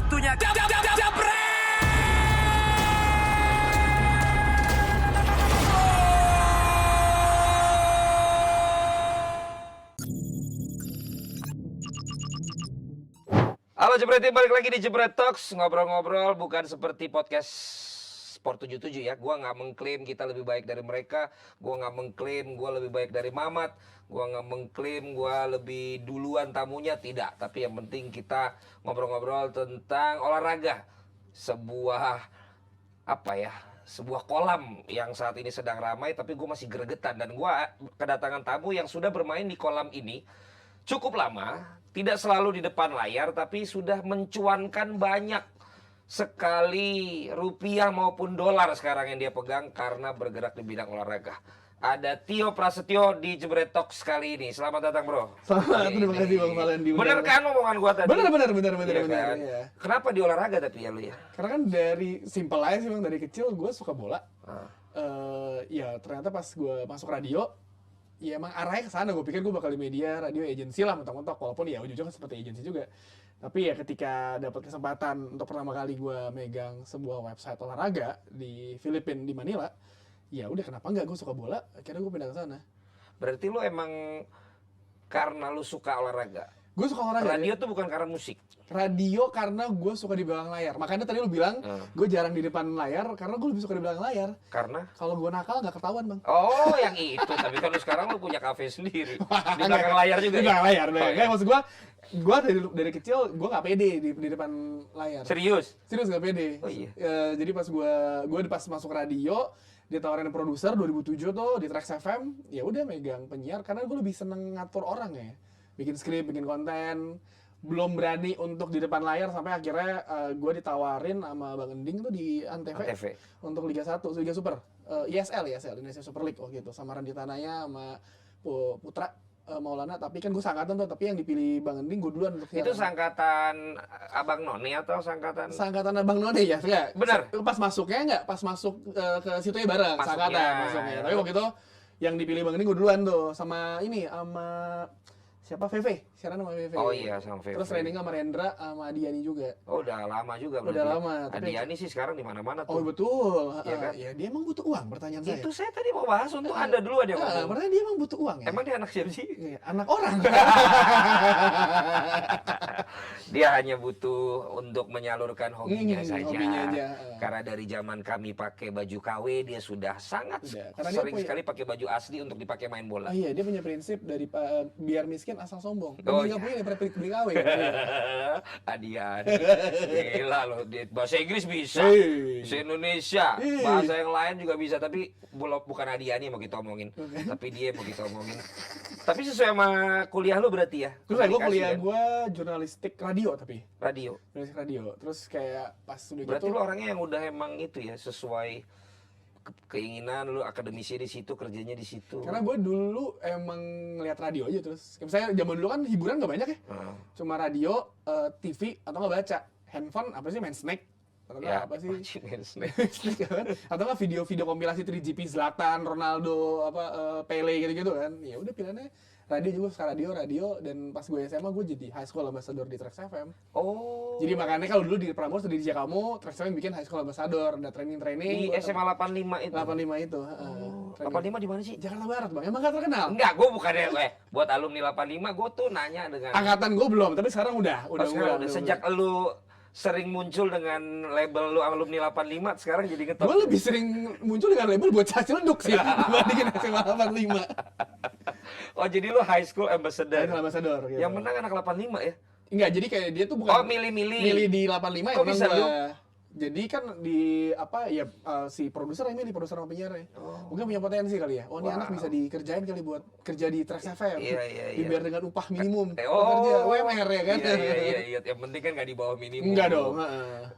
Waktunya Jabret! Halo Jebretin, balik lagi di Jebret Talks. Ngobrol-ngobrol bukan seperti podcast Sport 77 ya. Gua nggak mengklaim kita lebih baik dari mereka. Gua nggak mengklaim gua lebih baik dari Mamat. Gua nggak mengklaim gua lebih duluan tamunya, tidak. Tapi yang penting kita ngobrol-ngobrol tentang olahraga. Sebuah apa ya? Sebuah kolam yang saat ini sedang ramai, tapi gue masih gregetan. Dan gue kedatangan tamu yang sudah bermain di kolam ini cukup lama. Tidak selalu di depan layar, tapi sudah mencuankan banyak sekali rupiah maupun dolar sekarang yang dia pegang karena bergerak di bidang olahraga. Ada Tio Prasetyo di Jebret Talks kali ini. Selamat datang, bro. Selamat, terima kasih Bang Valen. Bener kan omongan gua tadi? Bener. Iya kan? Ya. Kenapa di olahraga tapi ya lu ya? Karena kan dari simple aja sih Bang, dari kecil gue suka bola. Ya ternyata pas gue masuk radio, ya emang arahnya ke sana. Gue pikir gue bakal di media, radio, agensi lah mentok-mentok. Walaupun ya ujung-ujungnya seperti agensi juga. Tapi ya ketika dapat kesempatan untuk pertama kali gue megang sebuah website olahraga di Filipina, di Manila, ya udah kenapa enggak, gue suka bola, akhirnya gue pindah ke sana. Berarti lu emang karena lu suka olahraga. Gue suka olahraga. Radio tuh bukan karena musik. Radio karena gue suka di belakang layar. Makanya tadi lu bilang gue jarang di depan layar karena gue lebih suka di belakang layar. Karena? Kalau gue nakal nggak ketahuan Bang. Oh, yang itu. Tapi kan lu sekarang lu punya kafe sendiri. Di belakang layar juga. Di belakang layar. Oh, Kayak maksud gue dari kecil gue nggak pede di depan layar. Serius nggak pede. Oh iya. Jadi pas gue pas masuk radio, ditawarin produser 2007 tuh di Trax FM, ya udah megang penyiar karena gue lebih seneng ngatur orang ya. Bikin skrip, bikin konten. Belum berani untuk di depan layar sampai akhirnya gue ditawarin sama Bang Ending tuh di Antv. Untuk Liga 1, Liga Super. ISL, Indonesia Super League waktu itu. Sama Randy Tanaya sama Putra Maulana, tapi kan gue sangkatan tuh, tapi yang dipilih Bang Ending gue duluan untuk itu sangkatan Abang None atau sangkatan? Sangkatan Abang None ya, enggak? Benar. Pas masuknya enggak? Pas masuk ke situ ya bareng, sangkatan masuknya. Tapi waktu itu yang dipilih Bang Ending gue duluan tuh, sama siapa? VV, siaran sama VV. Oh iya, sama VV. Terus training sama Rendra sama Diani juga. Oh, udah lama juga berarti. Udah lama. Diani sih sekarang di mana-mana tuh. Oh betul. Iya kan? Ya dia emang butuh uang, pertanyaan saya. Itu saya tadi mau bahas untuk Anda dulu ada ngomong. Pertanyaan dia emang butuh uang ya? Emang dia anak siapa sih? Anak orang. Dia hanya butuh untuk menyalurkan hobinya saja. Hobinya aja. Karena dari zaman kami pakai baju KW, dia sudah sangat sering sekali pakai baju asli untuk dipakai main bola. Oh iya, dia punya prinsip dari biar miskin asal sombong. Oh, nggak punya daripada beli KW. Adian, gila loh. Bahasa Inggris bisa, bahasa Indonesia, bahasa yang lain juga bisa. Tapi bukan Adiani yang mau kita omongin, tapi dia mau kita omongin. Tapi sesuai sama kuliah lu berarti ya? Terus gue kuliah gue jurnalistik radio tapi. Jurnalistik radio. Terus kayak pas udah gitu. Berarti lu orangnya yang udah emang itu ya, sesuai keinginan lu, akademisi di situ, kerjanya di situ. Karena gue dulu emang ngeliat radio aja terus. Misalnya zaman dulu kan hiburan nggak banyak ya. Cuma radio, TV atau nggak baca. Handphone apa sih, main Snake. Atau ya, apa sih? main Snake. Atau nggak video-video kompilasi 3GP Zlatan, Ronaldo, Pele gitu-gitu kan. Ya udah pilihannya radio juga, suka radio, dan pas gue SMA gue jadi high school ambassador di Trax FM. Oh. Jadi makanya kalau dulu di Prambors di Jakamu, Trax FM bikin high school ambassador, ada training. Di SMA 85 itu. 85 itu. 85 di mana sih? Jakarta Barat Bang. Emang gak terkenal? Enggak, gue bukannya buat alumni 85 gue tuh nanya dengan angkatan gue belum, tapi sekarang udah. Sejak lu sering muncul dengan label lu alumni 85, sekarang jadi ngetop. Gue lebih sering muncul dengan label buat Ciledug sih dibandingin SMA 85. Oh, jadi lu high school ambassador. High school ambassador gitu. Yang menang anak 85 ya? Enggak, jadi kayak dia tuh bukan milih di 85 ya, bisa lu? Jadi kan di si produser yang milih, produser sama penyiar ya. Mungkin punya potensi kali ya. Oh, ini anak bisa dikerjain kali buat kerja di Trax FM. Iya. Dibayar dengan upah minimum. Kerja UMR ya kan. Iya. Yang penting kan nggak di bawah minimum. Enggak dong.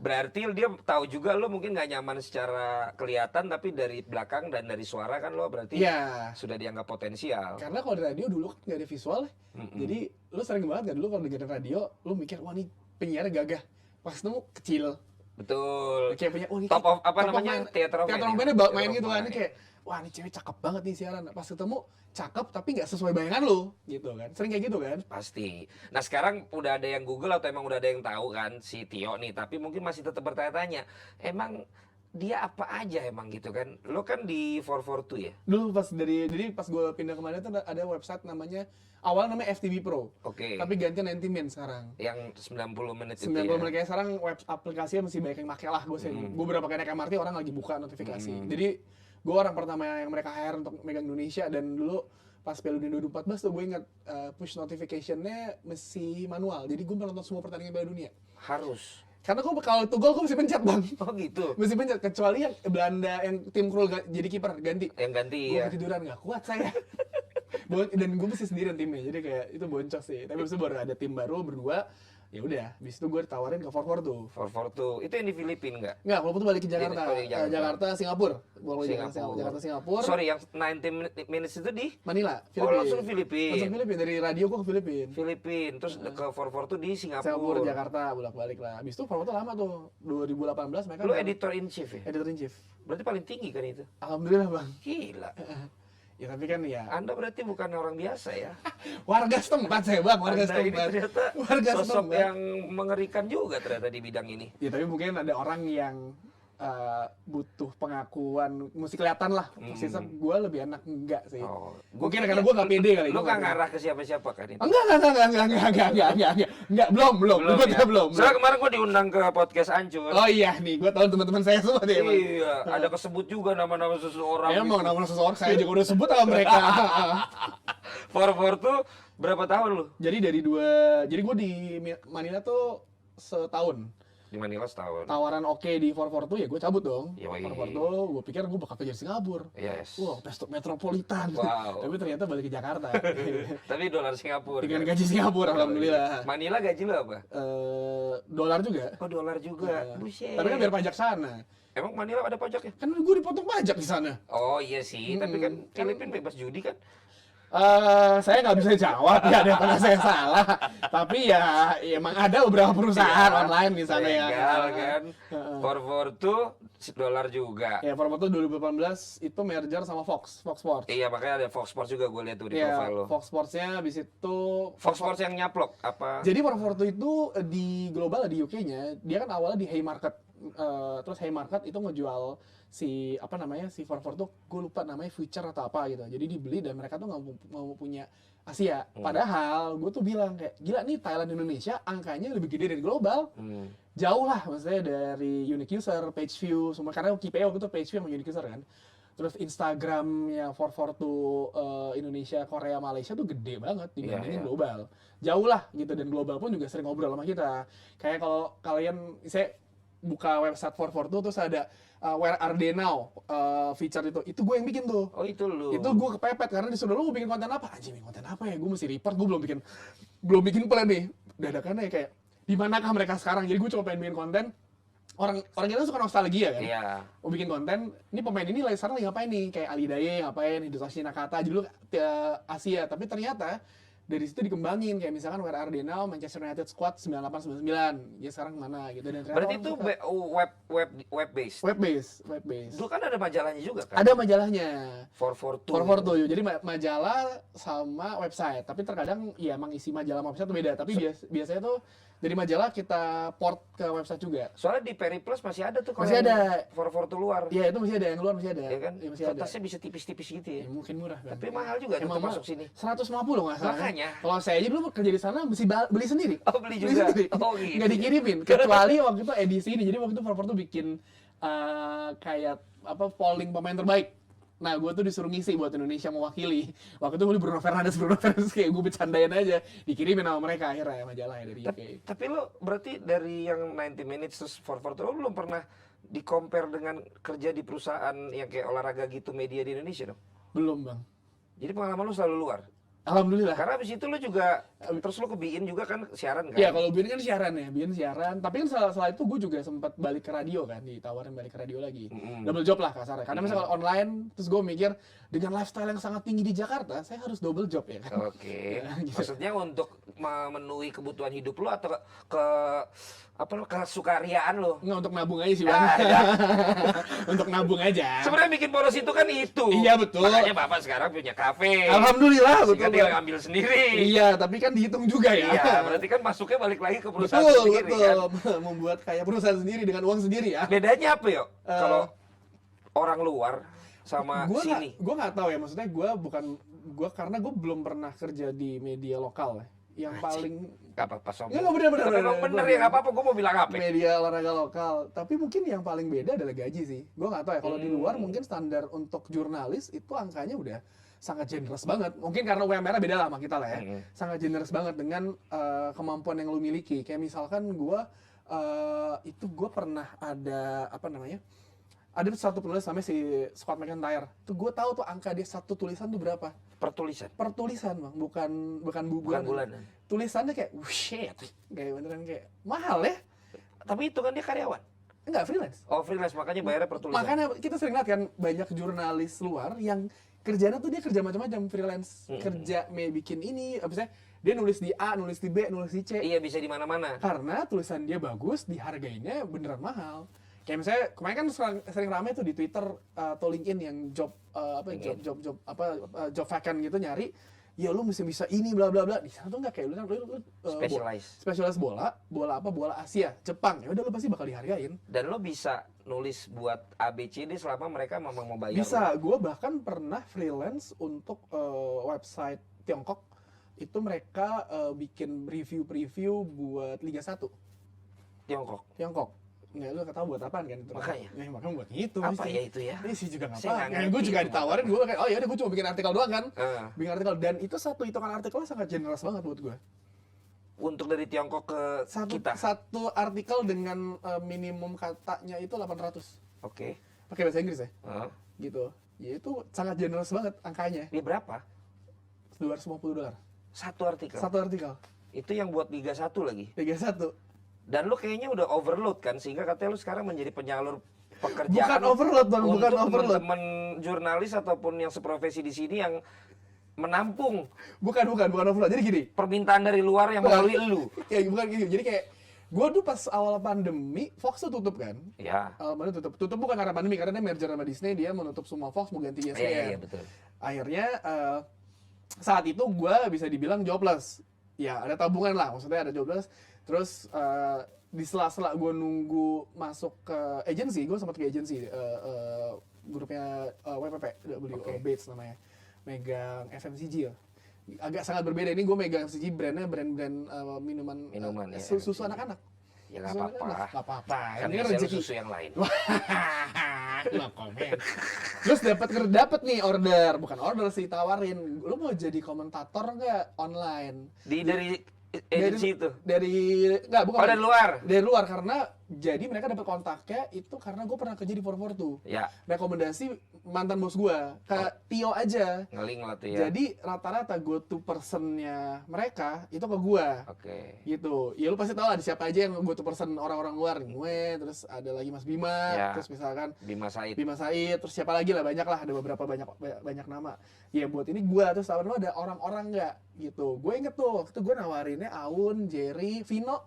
Berarti dia tahu juga lo mungkin nggak nyaman secara kelihatan, tapi dari belakang dan dari suara kan lo berarti sudah dianggap potensial. Karena kalau di radio dulu kan nggak ada visual ya. Jadi lo sering banget kan dulu kalau dengerin radio, lo mikir wah ini penyiarnya gagah. Pas nemu kecil. Betul. Kayak punya top of apa namanya? Theater of Theater of Man main gitu kan, kayak wah ini cewek cakep banget nih siaran. Pas ketemu cakep tapi nggak sesuai bayangan lo gitu kan, sering kayak gitu kan. Pasti. Nah sekarang udah ada yang Google atau emang udah ada yang tahu kan si Tio nih, tapi mungkin masih tetap bertanya-tanya, emang dia apa aja emang gitu kan? Lo kan di 442 ya? Dulu jadi pas gue pindah kemarin tuh ada website namanya namanya FTV Pro, Oke. tapi ganti 90 Min sekarang. Yang 90 menit itu 90 ya? menit kayak sekarang web aplikasinya masih banyak yang make lah gue sih. Gue beberapa kali naik MRT orang lagi buka notifikasi. Jadi gue orang pertama yang mereka hire untuk megang Indonesia, dan dulu pas Piala Dunia 2014 tuh gue ingat push notification-nya masih manual. Jadi gue menonton semua pertandingan Piala Dunia. Harus. Karena gue kalau itu gol gue mesti pencet bang. Oh gitu? Mesti pencet, kecuali yang Belanda yang tim Krul jadi kiper ganti. Yang ganti Gue ya? ketiduran gak kuat saya. Dan gue mesti sendirian timnya, jadi kayak itu boncos sih. Tapi abis itu baru ada tim baru berdua, ya udah. Abis itu gue ditawarin ke 442. 442. Itu yang di Filipina nggak? Enggak, kalau itu balik ke Jakarta. Oh, di Jakarta. Jakarta, Singapura. Singapura. Jakarta, Singapura. Sorry, yang 90 minutes itu di? Manila, Oh, Filipina. langsung Filipina. Langsung Filipina, dari radio gue ke Filipina. Filipina, terus ke 442 di Singapura, Singapura. Jakarta, bolak-balik lah. Abis itu 442 lama tuh, 2018 mereka. Lu editor in chief ya? Editor in chief. Berarti paling tinggi kan itu? Alhamdulillah bang. Gila. Ya tapi kan ya, Anda berarti bukan orang biasa ya? warga setempat saya bang, warga Anda ini setempat. ternyata Warga sosok setempat. yang mengerikan juga ternyata di bidang ini. Ya tapi mungkin ada orang yang butuh pengakuan, mesti kelihatan lah. Sisa gue lebih enak enggak sih. Oh, Mungkin karena gue gak pede kali. Lu gua nggak nggak- ngarah ke siapa-siapa kan itu? Enggak, belum, ya? belum. Soalnya kemarin gua diundang ke podcast Ancur. Oh iya nih, gue tahu teman-teman saya semua deh. Emang. Iya, ada kesebut juga nama-nama seseorang. Emang gitu. nama seseorang saya juga udah sebut sama mereka. 442 berapa tahun lu? Jadi jadi gue di Manila tuh setahun. Di Manila setahun. Tawaran oke di 442 ya gue cabut dong. Yoi. 442 gue pikir gue bakal kerja di Singapura. Yes. Wah, pesto metropolitan. Wow. Tapi ternyata balik ke Jakarta. Tapi dolar Singapura. Dengan kan? gaji Singapura, alhamdulillah. Manila gaji lu apa? Dolar juga. Oh, dolar juga. Buset. Tapi kan biar pajak sana. Emang Manila ada pajaknya? Kan gue dipotong pajak di sana. Oh iya sih, tapi kan Filipina bebas judi kan? Saya nggak bisa jawab ya, daripada saya salah. Tapi ya emang ada beberapa perusahaan Iya, online di sana ya. legal kan. 442 dolar juga. Ya, Formato 2018 itu merger sama Fox Sports. Iya, makanya ada Fox Sports juga gue lihat tuh di Iya, profile lo. Fox Sports-nya habis itu Fox Sports yang nyaplok apa? Jadi 442 itu di global di UK-nya, dia kan awalnya di Haymarket. Terus Haymarket itu ngejual si 442, gue lupa namanya Future atau apa gitu. Jadi dibeli dan mereka tuh nggak mau punya Asia. Padahal gue tuh bilang kayak gila nih, Thailand Indonesia angkanya lebih gede dari global. Jauh lah maksudnya dari unique user, page view, semua, karena KPI waktu itu page view sama unique user kan. Terus Instagramnya 442 Indonesia, Korea, Malaysia tuh gede banget dibandingin Iya. global. Jauh lah gitu, dan global pun juga sering ngobrol sama kita. Kayak kalau kalian, saya buka website 442 terus ada Where Are They Now feature itu gue yang bikin tuh. Oh itu lu. Itu gue kepepet karena disuruh lu mau bikin konten apa? Anjing, bikin konten apa ya? Gue mesti report, gue belum bikin plan nih. Dadakan ya kayak di manakah mereka sekarang? Jadi gue cuma pengen bikin konten. Orang kita suka nostalgia kan? Iya. Mau bikin konten, ini pemain ini sekarang lagi ngapain nih? Kayak Ali Daye ngapain, Hidetoshi Nakata, dulu Asia. Tapi ternyata dari situ dikembangin, kayak misalkan Where Are They Now, Manchester United Squad 98-99, dia sekarang mana gitu. Dan ternyata Berarti orang itu suka. web based. web base. Dulu kan ada majalahnya juga kan? Ada majalahnya. 442. 442, jadi majalah sama website. Tapi terkadang ya emang isi majalah sama website tuh beda. Tapi biasanya tuh dari majalah kita port ke website juga. Soalnya di Periplus masih ada tuh kalau Masih ada. 442 luar. Iya, itu masih ada, yang luar masih ada. Ya kan? Iya, masih ada. Kertasnya bisa tipis-tipis gitu ya. Ya, mungkin murah kan. Tapi mahal juga tuh Emang masuk mahal. sini. 150 nggak salah. Makanya. Kalau saya aja dulu kerja di sana mesti beli sendiri. Oh, beli juga? sendiri. Oh, gitu. Nggak dikirimin. Kecuali waktu itu edisi ini. Jadi waktu itu 442 tuh bikin kayak polling pemain terbaik. Nah, gue tuh disuruh ngisi buat Indonesia mewakili. Waktu itu beli Bruno Fernandes kayak gue bercandain aja. Dikirimin sama mereka akhirnya majalahnya dari UK. Tapi lo berarti dari yang 90 minutes terus 442 lo belum pernah di-compare dengan kerja di perusahaan yang kayak olahraga gitu, media di Indonesia dong? Belum, Bang. Jadi pengalaman lo selalu luar? Alhamdulillah. Karena abis itu lo juga Terus lu ke BIN juga kan siaran kan? Iya, kalau BIN kan siaran ya, BIN siaran. Tapi kan setelah itu gue juga sempat balik ke radio kan, ditawarin balik ke radio lagi. Double job lah kasarnya. Karena misalnya kalau online, terus gue mikir dengan lifestyle yang sangat tinggi di Jakarta, saya harus double job ya kan. Oke. Ya, gitu. Maksudnya untuk memenuhi kebutuhan hidup lu atau ke apa lo kesukariaan lo? Nggak, untuk nabung aja sih Bang. Untuk nabung aja. Sebenarnya bikin poros itu kan itu. Iya, betul. Makanya Bapak sekarang punya kafe. Alhamdulillah, Sehingga betul. dia Bang. ngambil sendiri. Iya, tapi kan dihitung juga ya. Iya, berarti kan masuknya balik lagi ke perusahaan Betul, sendiri betul. kan. Membuat kayak perusahaan sendiri dengan uang sendiri ya. Bedanya apa yuk? Kalau orang luar sama sini. Gue nggak tahu ya, maksudnya gue karena gue belum pernah kerja di media lokal ya. Yang paling Gak apa-apa sombong. Nggak, bener, Tapi emang bener ya, gak apa-apa, gue mau bilang apa. media olahraga lokal, tapi mungkin yang paling beda adalah gaji sih. Gue nggak tahu ya, kalau di luar mungkin standar untuk jurnalis itu angkanya udah sangat generous banget. Mungkin karena UMR beda lah sama kita lah ya. Sangat generous banget dengan kemampuan yang lu miliki. Kayak misalkan gue pernah ada apa namanya? Ada satu penulis namanya si Scott McIntyre. Tuh gue tahu tuh angka dia satu tulisan tuh berapa? Pertulisan. Per tulisan Bang, bukan Bukan bulanan. bulanan. Tulisannya kayak shit, kayak beneran kayak mahal ya. Tapi itu kan dia karyawan. Enggak, freelance. Oh freelance, makanya bayarnya per tulisan. Makanya kita sering lihat kan banyak jurnalis luar yang kerjanya tuh dia kerja macam-macam, freelance. Kerja bikin ini, misalnya dia nulis di A, nulis di B, nulis di C. Iya, bisa di mana-mana. Karena tulisan dia bagus, dihargainya beneran mahal. Kayak misalnya kemarin kan sering rame tuh di Twitter atau LinkedIn yang job vacant gitu nyari, ya lu mesti bisa ini bla bla bla. Di sana tuh enggak kayak lu spesialis bola Asia, Jepang. Ya udah lu pasti bakal dihargain. Dan lo bisa nulis buat ABCD selama mereka memang mau bayar. Bisa, gue bahkan pernah freelance untuk website Tiongkok. Itu mereka bikin preview buat Liga 1 Tiongkok. Nggak, lu ketahui buat apaan kan itu? Makanya. Ya, makanya buat itu. Apa ya itu ya? Ini sih juga Saya ngapain. nggak Gue juga ngerti. ditawarin, gue kayak, oh ya udah gue cuma bikin artikel doang kan. Eh, Bikin artikel, dan itu satu hitungan artikelnya sangat generous banget buat gue. untuk dari Tiongkok ke kita. Satu artikel dengan minimum katanya itu 800. Oke. Pakai bahasa Inggris ya? Heeh. Gitu. Ya itu sangat generous banget angkanya. Dia berapa? $250. Satu artikel. Satu artikel. Itu yang buat Liga 1 lagi. Liga 1. Dan lu kayaknya udah overload kan, sehingga katanya lu sekarang menjadi penyalur pekerjaan. Bukan overload Bang, bukan untuk overload. teman-teman jurnalis ataupun yang seprofesi di sini yang menampung Bukan overload. Jadi gini, permintaan dari luar yang melalui lu. ya bukan gitu. Jadi kayak gue tuh pas awal pandemi, Fox tuh tutup kan. Ya. Awal pandemi tutup bukan karena pandemi, karena dia merger sama Disney, dia menutup semua Fox, mau ganti ESPN. Iya, betul. Akhirnya saat itu gue bisa dibilang jobless. Ya ada tabungan lah, maksudnya ada jobless. Terus di sela-sela gue nunggu masuk ke agency, gue sempat ke agency, grupnya WPP, Bates namanya, megang FMCG ya. Agak sangat berbeda, ini gue megang FMCG, brand minuman Ya, susu FMCG. anak-anak. Ya nggak Susu apa-apa. anak-anak. Nggak apa-apa, Kan ini kan biasanya rezeki. susu yang lain. No comment. Terus dapat nih order, bukan order sih, tawarin, lu mau jadi komentator nggak online? Dari agensi itu. Nggak, bukan. Oh, dari luar. Dari luar, karena jadi mereka dapat kontaknya itu karena gue pernah kerja di 442. Ya, Rekomendasi mantan bos gue, kayak Tio aja. ngeling lah tuh ya. Jadi rata-rata go to personnya mereka itu ke gue. Oke. Gitu. Ya lu pasti tahu ada siapa aja yang go to person orang-orang luar. Gue, terus ada lagi Mas Bima, Ya. terus misalkan Bima Said. Bima Said, terus siapa lagi lah, banyak lah, ada beberapa banyak nama. Ya buat ini gua, terus tawarin lo ada orang-orang nggak gitu. Gue inget tuh waktu itu gue nawarinnya Aun, Jerry, Vino,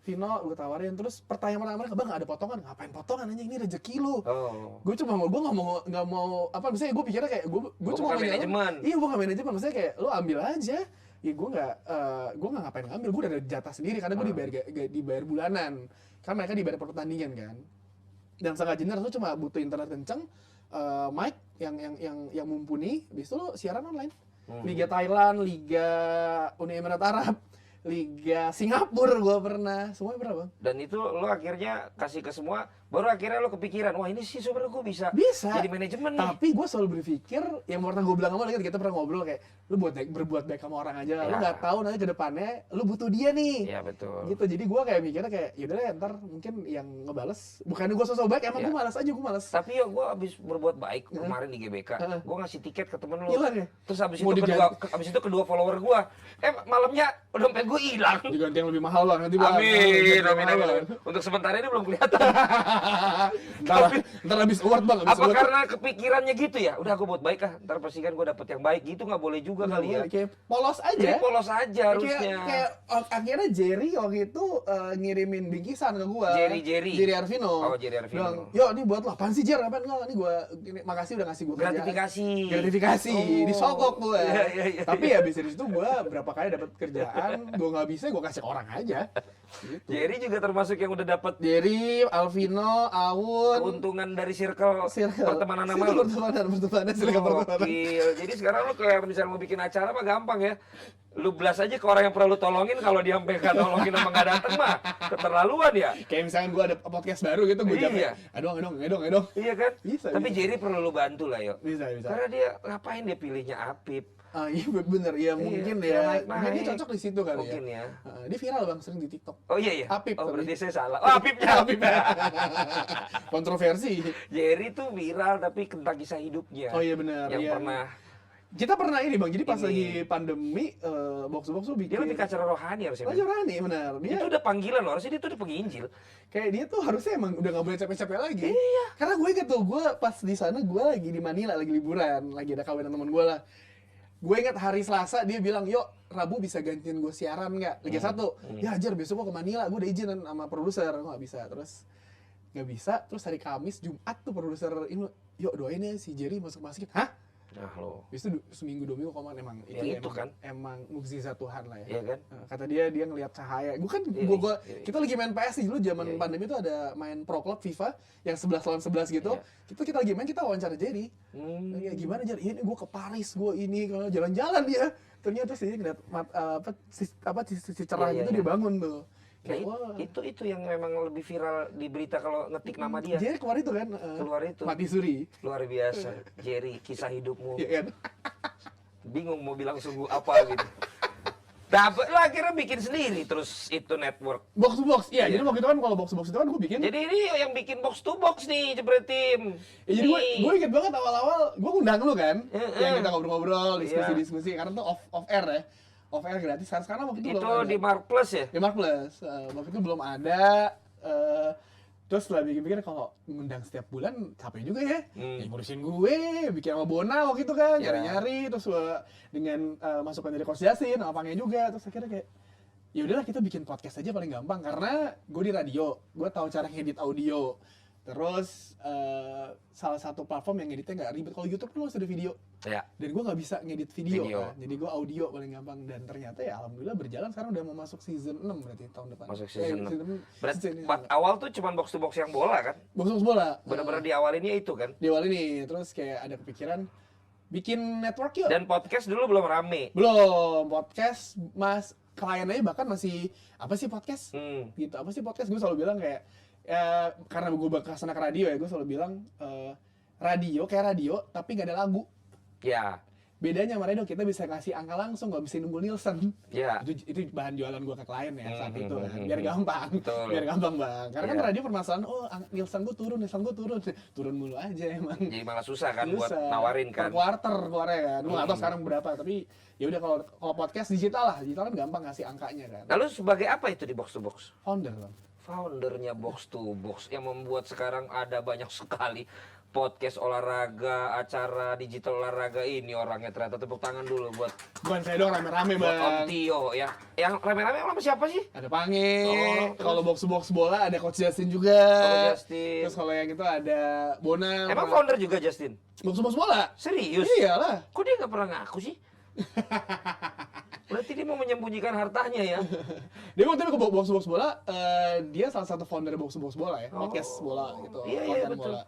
Vino gue tawarin. Terus pertanyaan mereka, bang nggak ada potongan? Ngapain potongan, anjing, ini rezeki lu. Oh. Gue nggak mau apa, misalnya gue pikirnya kayak gue cuma bukan manajemen. Iya, bukan manajemen, maksudnya kayak lo ambil aja. Ya gue nggak ngapain ngambil, gue udah ada jatah sendiri karena gue dibayar bulanan. Kan mereka dibayar per pertandingan kan. Dan sangat generous, lo cuma butuh internet kenceng, mic yang mumpuni, habis itu lo siaran online. Liga Thailand, Liga Uni Emirat Arab, Liga Singapura gue pernah, semuanya pernah bang. Dan itu lo akhirnya kasih ke semua Baru akhirnya lo kepikiran, wah ini sih sebenarnya gue bisa Bisa. jadi manajemen nih. Tapi gue selalu berpikir, yang pernah gue bilang sama lo, kita pernah ngobrol kayak, lu berbuat baik sama orang aja, lu Ya. nggak tahu nanti ke depannya lu butuh dia nih. Iya betul. Gitu, jadi gue kayak mikirnya kayak, yaudah deh ntar mungkin yang ngebales, bukannya gue sosok baik, emang Ya. gue malas aja, gue malas. Tapi ya gue abis berbuat baik kemarin di GBK, gue ngasih tiket ke temen lo. Hilang ya? Terus abis Mau itu diganti. kedua follower gue, malamnya dompet gue hilang. Diganti yang lebih mahal bang, nanti bang. Amin. Untuk sementara ini belum kelihatan. Ntar habis award bang, habis Apa award. karena kepikirannya gitu ya? Udah aku buat baik ah, ntar pasti kan gue dapet yang baik gitu, nggak boleh juga Nggak kali ya. boleh, kayak polos aja. Jadi polos aja harusnya. Kayak akhirnya Jerry waktu itu ngirimin bingkisan ke gua. Jerry Arvino. Oh, Jerry Arvino. Bilang, yo ini buat lo, apaan sih Jer? Apaan enggak? Ini gua makasih udah ngasih gua kerjaan. Gratifikasi. Oh. Disogok gua. Iya. Tapi ya abis dari situ gua berapa kali dapat kerjaan, gua nggak bisa gua kasih ke orang aja. Gitu. Jerry juga termasuk yang udah dapat Jerry, Alvino, Aun, keuntungan dari circle pertemanan nama Circle lu. pertemanan, circle pertemanan. Gokil. Jadi sekarang lu kayak misalnya mau bikin acara mah gampang ya. Lu blast aja ke orang yang perlu lu tolongin, kalau dia sampai nggak tolongin sama nggak dateng mah keterlaluan ya. Kayak misalkan gua ada podcast baru gitu, gua jawab, Iya. Aduh. Iya kan? Bisa, Tapi bisa. Jerry perlu lu bantu lah yo. Bisa. Karena dia ngapain dia pilihnya Apip? Ah iya bener, ya mungkin dia ya, naik-naik. mungkin dia cocok di situ kali Mungkin ya. Dia viral bang, sering di TikTok. Oh iya. Apip, Oh tapi. berarti saya salah. Oh Apipnya. Kontroversi. Jerry tuh viral tapi tentang kisah hidupnya. Oh iya benar. Yang iya. pernah Kita pernah ini bang, jadi pas Ini. lagi pandemi, box tuh bikin. dia lebih ke acara rohani harusnya. Oh men. Rani benar. Dia Itu udah panggilan loh, harusnya dia tuh udah penginjil. kayak dia tuh harusnya emang udah nggak boleh capek-capek lagi. Iya. Karena gue inget tuh, gue pas di sana gue lagi di Manila, lagi liburan, lagi ada kawinan teman gue lah. Gue ingat hari Selasa dia bilang, yuk Rabu bisa gantiin gue siaran nggak? Liga 1. Ya ajar besok gue ke Manila, gue udah izin sama produser, gue nggak bisa. Terus nggak bisa. Terus hari Kamis, Jumat tuh produser ini, yuk doain ya si Jerry masuk masjid. Hah? Nah lo. Habis itu seminggu 2 minggu koman emang Ya itu emang, kan. emang mukjizat Tuhan lah ya. Iya kan? Kata dia ngelihat cahaya. Gue kan Iya. kita lagi main PS sih dulu zaman Iya. pandemi itu ada main Pro Club FIFA yang 11 lawan 11 gitu. Iya. Kita lagi main, kita wawancara Jerry. Ya, gimana Jerry? Ini gue ke Paris, gue ini kalau jalan-jalan dia. Ternyata sih ngeliat sisi cerah Iya, gitu iya. dia bangun tuh. Nah, Kayak wah. itu yang memang lebih viral di berita kalau ngetik nama dia. Jerry keluar itu kan. Keluar itu. Mati suri. Luar biasa. Jerry, kisah hidupmu. Iya kan? Bingung mau bilang sungguh apa gitu. Dapat lo akhirnya bikin sendiri terus itu network. Box to box. Iya, Iya. jadi waktu itu kan kalau box to box itu kan gue bikin. Jadi ini yang bikin box to box nih, Jebret Tim. Ya, jadi gue inget banget awal-awal gue ngundang lu kan, Heeh. yang kita ngobrol-ngobrol, Iya. diskusi-diskusi, karena tuh off air ya, off air gratis. Sekarang waktu itu Itu belum di ada. Mark Plus ya? Di Mark Plus, waktu itu belum ada. Terus setelah pikir-pikir kalau ngundang setiap bulan capek juga ya, ya ngurusin gue, bikin sama Bona waktu itu kan, Ya. nyari-nyari, terus dengan masukan dari Coach Yasin, apanya juga, terus akhirnya kayak ya udahlah kita bikin podcast aja paling gampang karena gue di radio, gue tahu cara ngedit audio. Terus salah satu platform yang ngeditnya nggak ribet. Kalau YouTube kan harus ada video, Ya. dan gue nggak bisa ngedit video. Video. Kan? Jadi gue audio paling gampang, dan ternyata ya alhamdulillah berjalan. Sekarang udah mau masuk season 6 berarti tahun depan. Masuk season 6. Berarti season ini. awal tuh cuman box to box yang bola kan? Box bola. Bener-bener diawalinnya itu kan? Di awal ini, terus kayak ada kepikiran bikin network yuk. Dan podcast dulu belum rame. Belum podcast, mas kliennya bahkan masih apa sih podcast? Gitu, apa sih podcast? Gue selalu bilang kayak karena gue bakal sana ke radio ya, gue selalu bilang radio kayak radio tapi nggak ada lagu. Ya. Bedanya sama radio, kita bisa kasih angka langsung, nggak bisa nunggu Nielsen. Ya. Itu bahan jualan gue ke klien ya saat itu kan. Biar gampang. Betul. Biar gampang bang. Karena kan Iya. radio permasalahan, Nielsen gue turun. Turun mulu aja emang. Jadi malah susah kan buat Susah. nawarin kan? Per quarter keluarnya kan. Gue nggak tahu sekarang berapa, tapi ya udah kalau podcast digital lah. Digital kan gampang ngasih angkanya kan. Lalu sebagai apa itu di box to box? Founder bang. Foundernya box to box yang membuat sekarang ada banyak sekali podcast olahraga, acara digital olahraga ini orangnya. Ternyata tepuk tangan dulu buat Bukan saya dong rame-rame Om bang. Tio ya. Yang rame-rame sama siapa sih? Ada Pange, Oh, kalau box bola ada Coach Justin juga. Oh, Justin. Terus kalau yang itu ada Bona. Emang founder juga Justin? box bola? Serius? Iyalah. Kok dia nggak pernah ngaku sih? Berarti dia mau menyembunyikan hartanya ya? Dia waktu itu ke box bola, dia salah satu founder box bola ya, podcast bola gitu, Iya, konten betul. bola.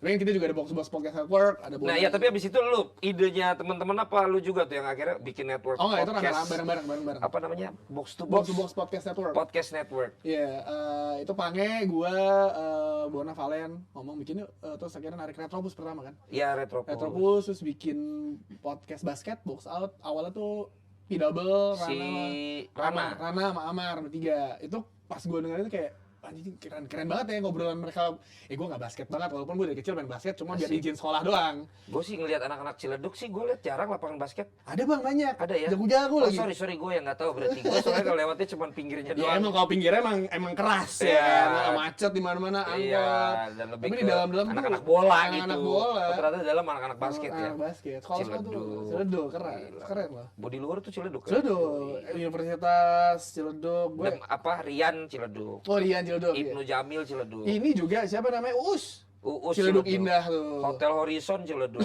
Tapi kita juga ada Box to Box Podcast Network, ada Nah ya, tapi abis itu lu idenya teman-teman apa lu juga tuh yang akhirnya bikin network Oh enggak, itu podcast, bareng-bareng. apa namanya, Box to Box Box, to Box Podcast Network. Podcast Network. Iya, itu Pange, gua, Bona Valen ngomong bikin yuk, terus akhirnya narik Retrobus pertama kan. Iya, Retropus. Retrobus terus bikin podcast basket, Box Out. Awalnya tuh P-Double, Si Rana sama Amar bertiga. Itu pas gua dengerin itu kayak anjing keren banget ya ngobrolan mereka. Gue nggak basket banget walaupun gue dari kecil main basket, cuma biar izin sekolah doang. Gue sih ngelihat anak-anak Ciledug sih, gue lihat jarang lapangan basket. Ada bang banyak. Ada ya? Jago-jago Oh, lagi. sorry gue yang nggak tahu berarti. Gue soalnya kalau lewatnya cuma pinggirnya Ya doang. emang kalau pinggirnya emang keras Iya. ya, kan? Macet di mana-mana angkot. Iya, dan lebih Tapi ke di dalam-dalam tuh anak-anak bola anak-anak gitu. bola. Oh, ternyata di dalam anak-anak basket ya. Anak basket. Sekolah tuh Ciledug. Ciledug keren, Gila. keren loh. Bodi luar tuh Ciledug. Ciledug, Universitas Ciledug. Gue Dan apa Rian Ciledug. Oh Rian Ciledug. Ibnu Jamil Ciledug. Ini juga siapa namanya? Uus. Uus Ciledug Indah tuh. Hotel Horizon Ciledug.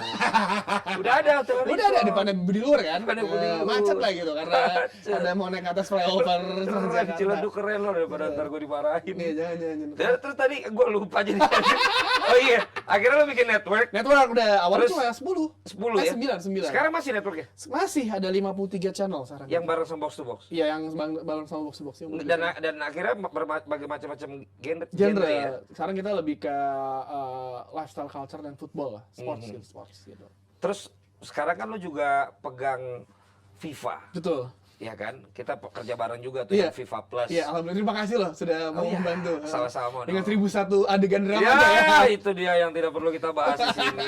Udah ada Hotel Horizon. Udah ada depannya Budi Luar kan? Depannya Budi Luar. Macet lah gitu karena ada mau naik ke atas flyover Keren, Transjakarta. Ciledug keren loh daripada ntar gue dimarahin. Nih jangan. Terus tadi gue lupa jadi. Oh iya, akhirnya lo bikin network Network udah awalnya Terus cuma 10. 10 ya? 9. Sekarang masih networknya? Masih ada 53 channel sekarang. Yang bareng sama Box to Box? Iya yang bareng sama Box to Box. Dan akhirnya berbagai macam-macam genre genre ya? sekarang kita lebih ke lifestyle culture dan football lah, sports gitu. Terus sekarang kan lo juga pegang FIFA, Betul. ya kan? Kita kerja bareng juga tuh Iya. yang FIFA Plus. Iya, alhamdulillah terima kasih loh sudah mau iya. membantu. Sama-sama Dengan dong. 1001 adegan drama Ya, ya. itu dia yang tidak perlu kita bahas di sini.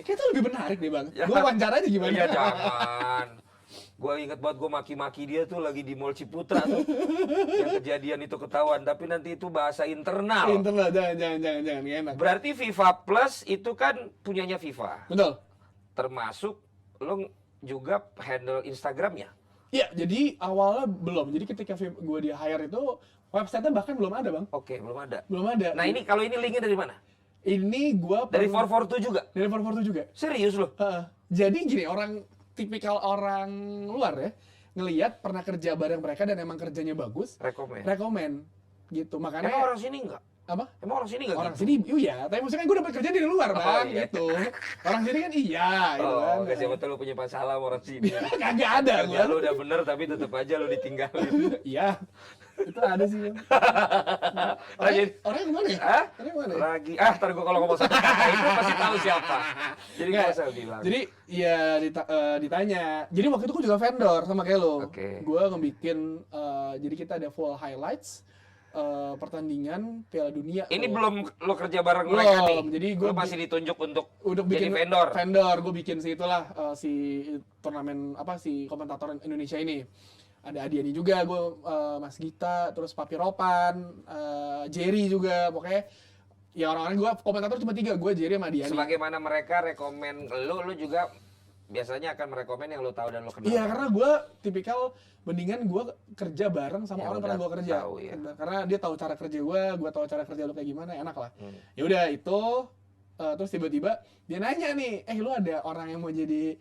Kita lebih menarik nih, Bang. Ya. Gua wawancara aja gimana? Iya, jangan. Gue inget banget gue maki-maki dia tuh lagi di Mall Ciputra tuh. Yang kejadian itu ketahuan, tapi nanti itu bahasa internal. Internal, jangan, nggak enak. Berarti FIFA Plus itu kan punyanya FIFA. Betul. Termasuk lo juga handle Instagramnya. Iya, jadi awalnya belum. Jadi ketika gue di hire itu website-nya bahkan belum ada, Bang. Oke, belum ada. Belum ada. Nah ini kalau ini linknya dari mana? Ini gue Dari 442 juga? Dari 442 juga. Serius lo? Jadi gini, tipikal orang luar ya, ngelihat pernah kerja bareng mereka dan emang kerjanya bagus, rekomen gitu. Makanya Emang orang sini enggak? apa? Emang orang sini enggak Orang gitu? sini iya, tapi maksudnya kan gue dapat kerja dari luar, Bang, iya. gitu. Orang sini kan iya, gitu kan. Oh, gak siapa tahu lo punya masalah sama orang sini. Kagak ada Kerja gua. lo udah bener tapi tetep aja lo ditinggalin. Iya. Itu ada sih, Bang. Orangnya kemana ya? Hah? Orangnya kemana ya? Lagi, ntar gue kalau ngomong satu kata itu pasti tahu siapa. Jadi Nggak, gak usah bilang. Jadi ya ditanya. Jadi waktu itu gue juga vendor sama kayak lo. Oke. Gue ngebikin jadi kita ada full highlights pertandingan Piala Dunia. Ini tuh. belum lo kerja bareng Belum, mereka nih? jadi Lo gua masih ditunjuk untuk bikin jadi vendor? Vendor, gue bikin si itulah si turnamen si komentator Indonesia ini. Ada Adiani juga, gue Mas Gita, terus Papi Ropan, Jerry juga, pokoknya ya orang-orang gue komentator cuma 3, gue Jerry sama Adiani. Sebagaimana mereka rekomen lo juga biasanya akan merekomen yang lo tahu dan lo kenal. Iya, karena gue tipikal mendingan gue kerja bareng sama Ya orang udah pernah gue kerja. tahu, ya. Karena dia tahu cara kerja gue tahu cara kerja lo kayak gimana, enak lah. Ya udah itu, terus tiba-tiba dia nanya nih, lu ada orang yang mau jadi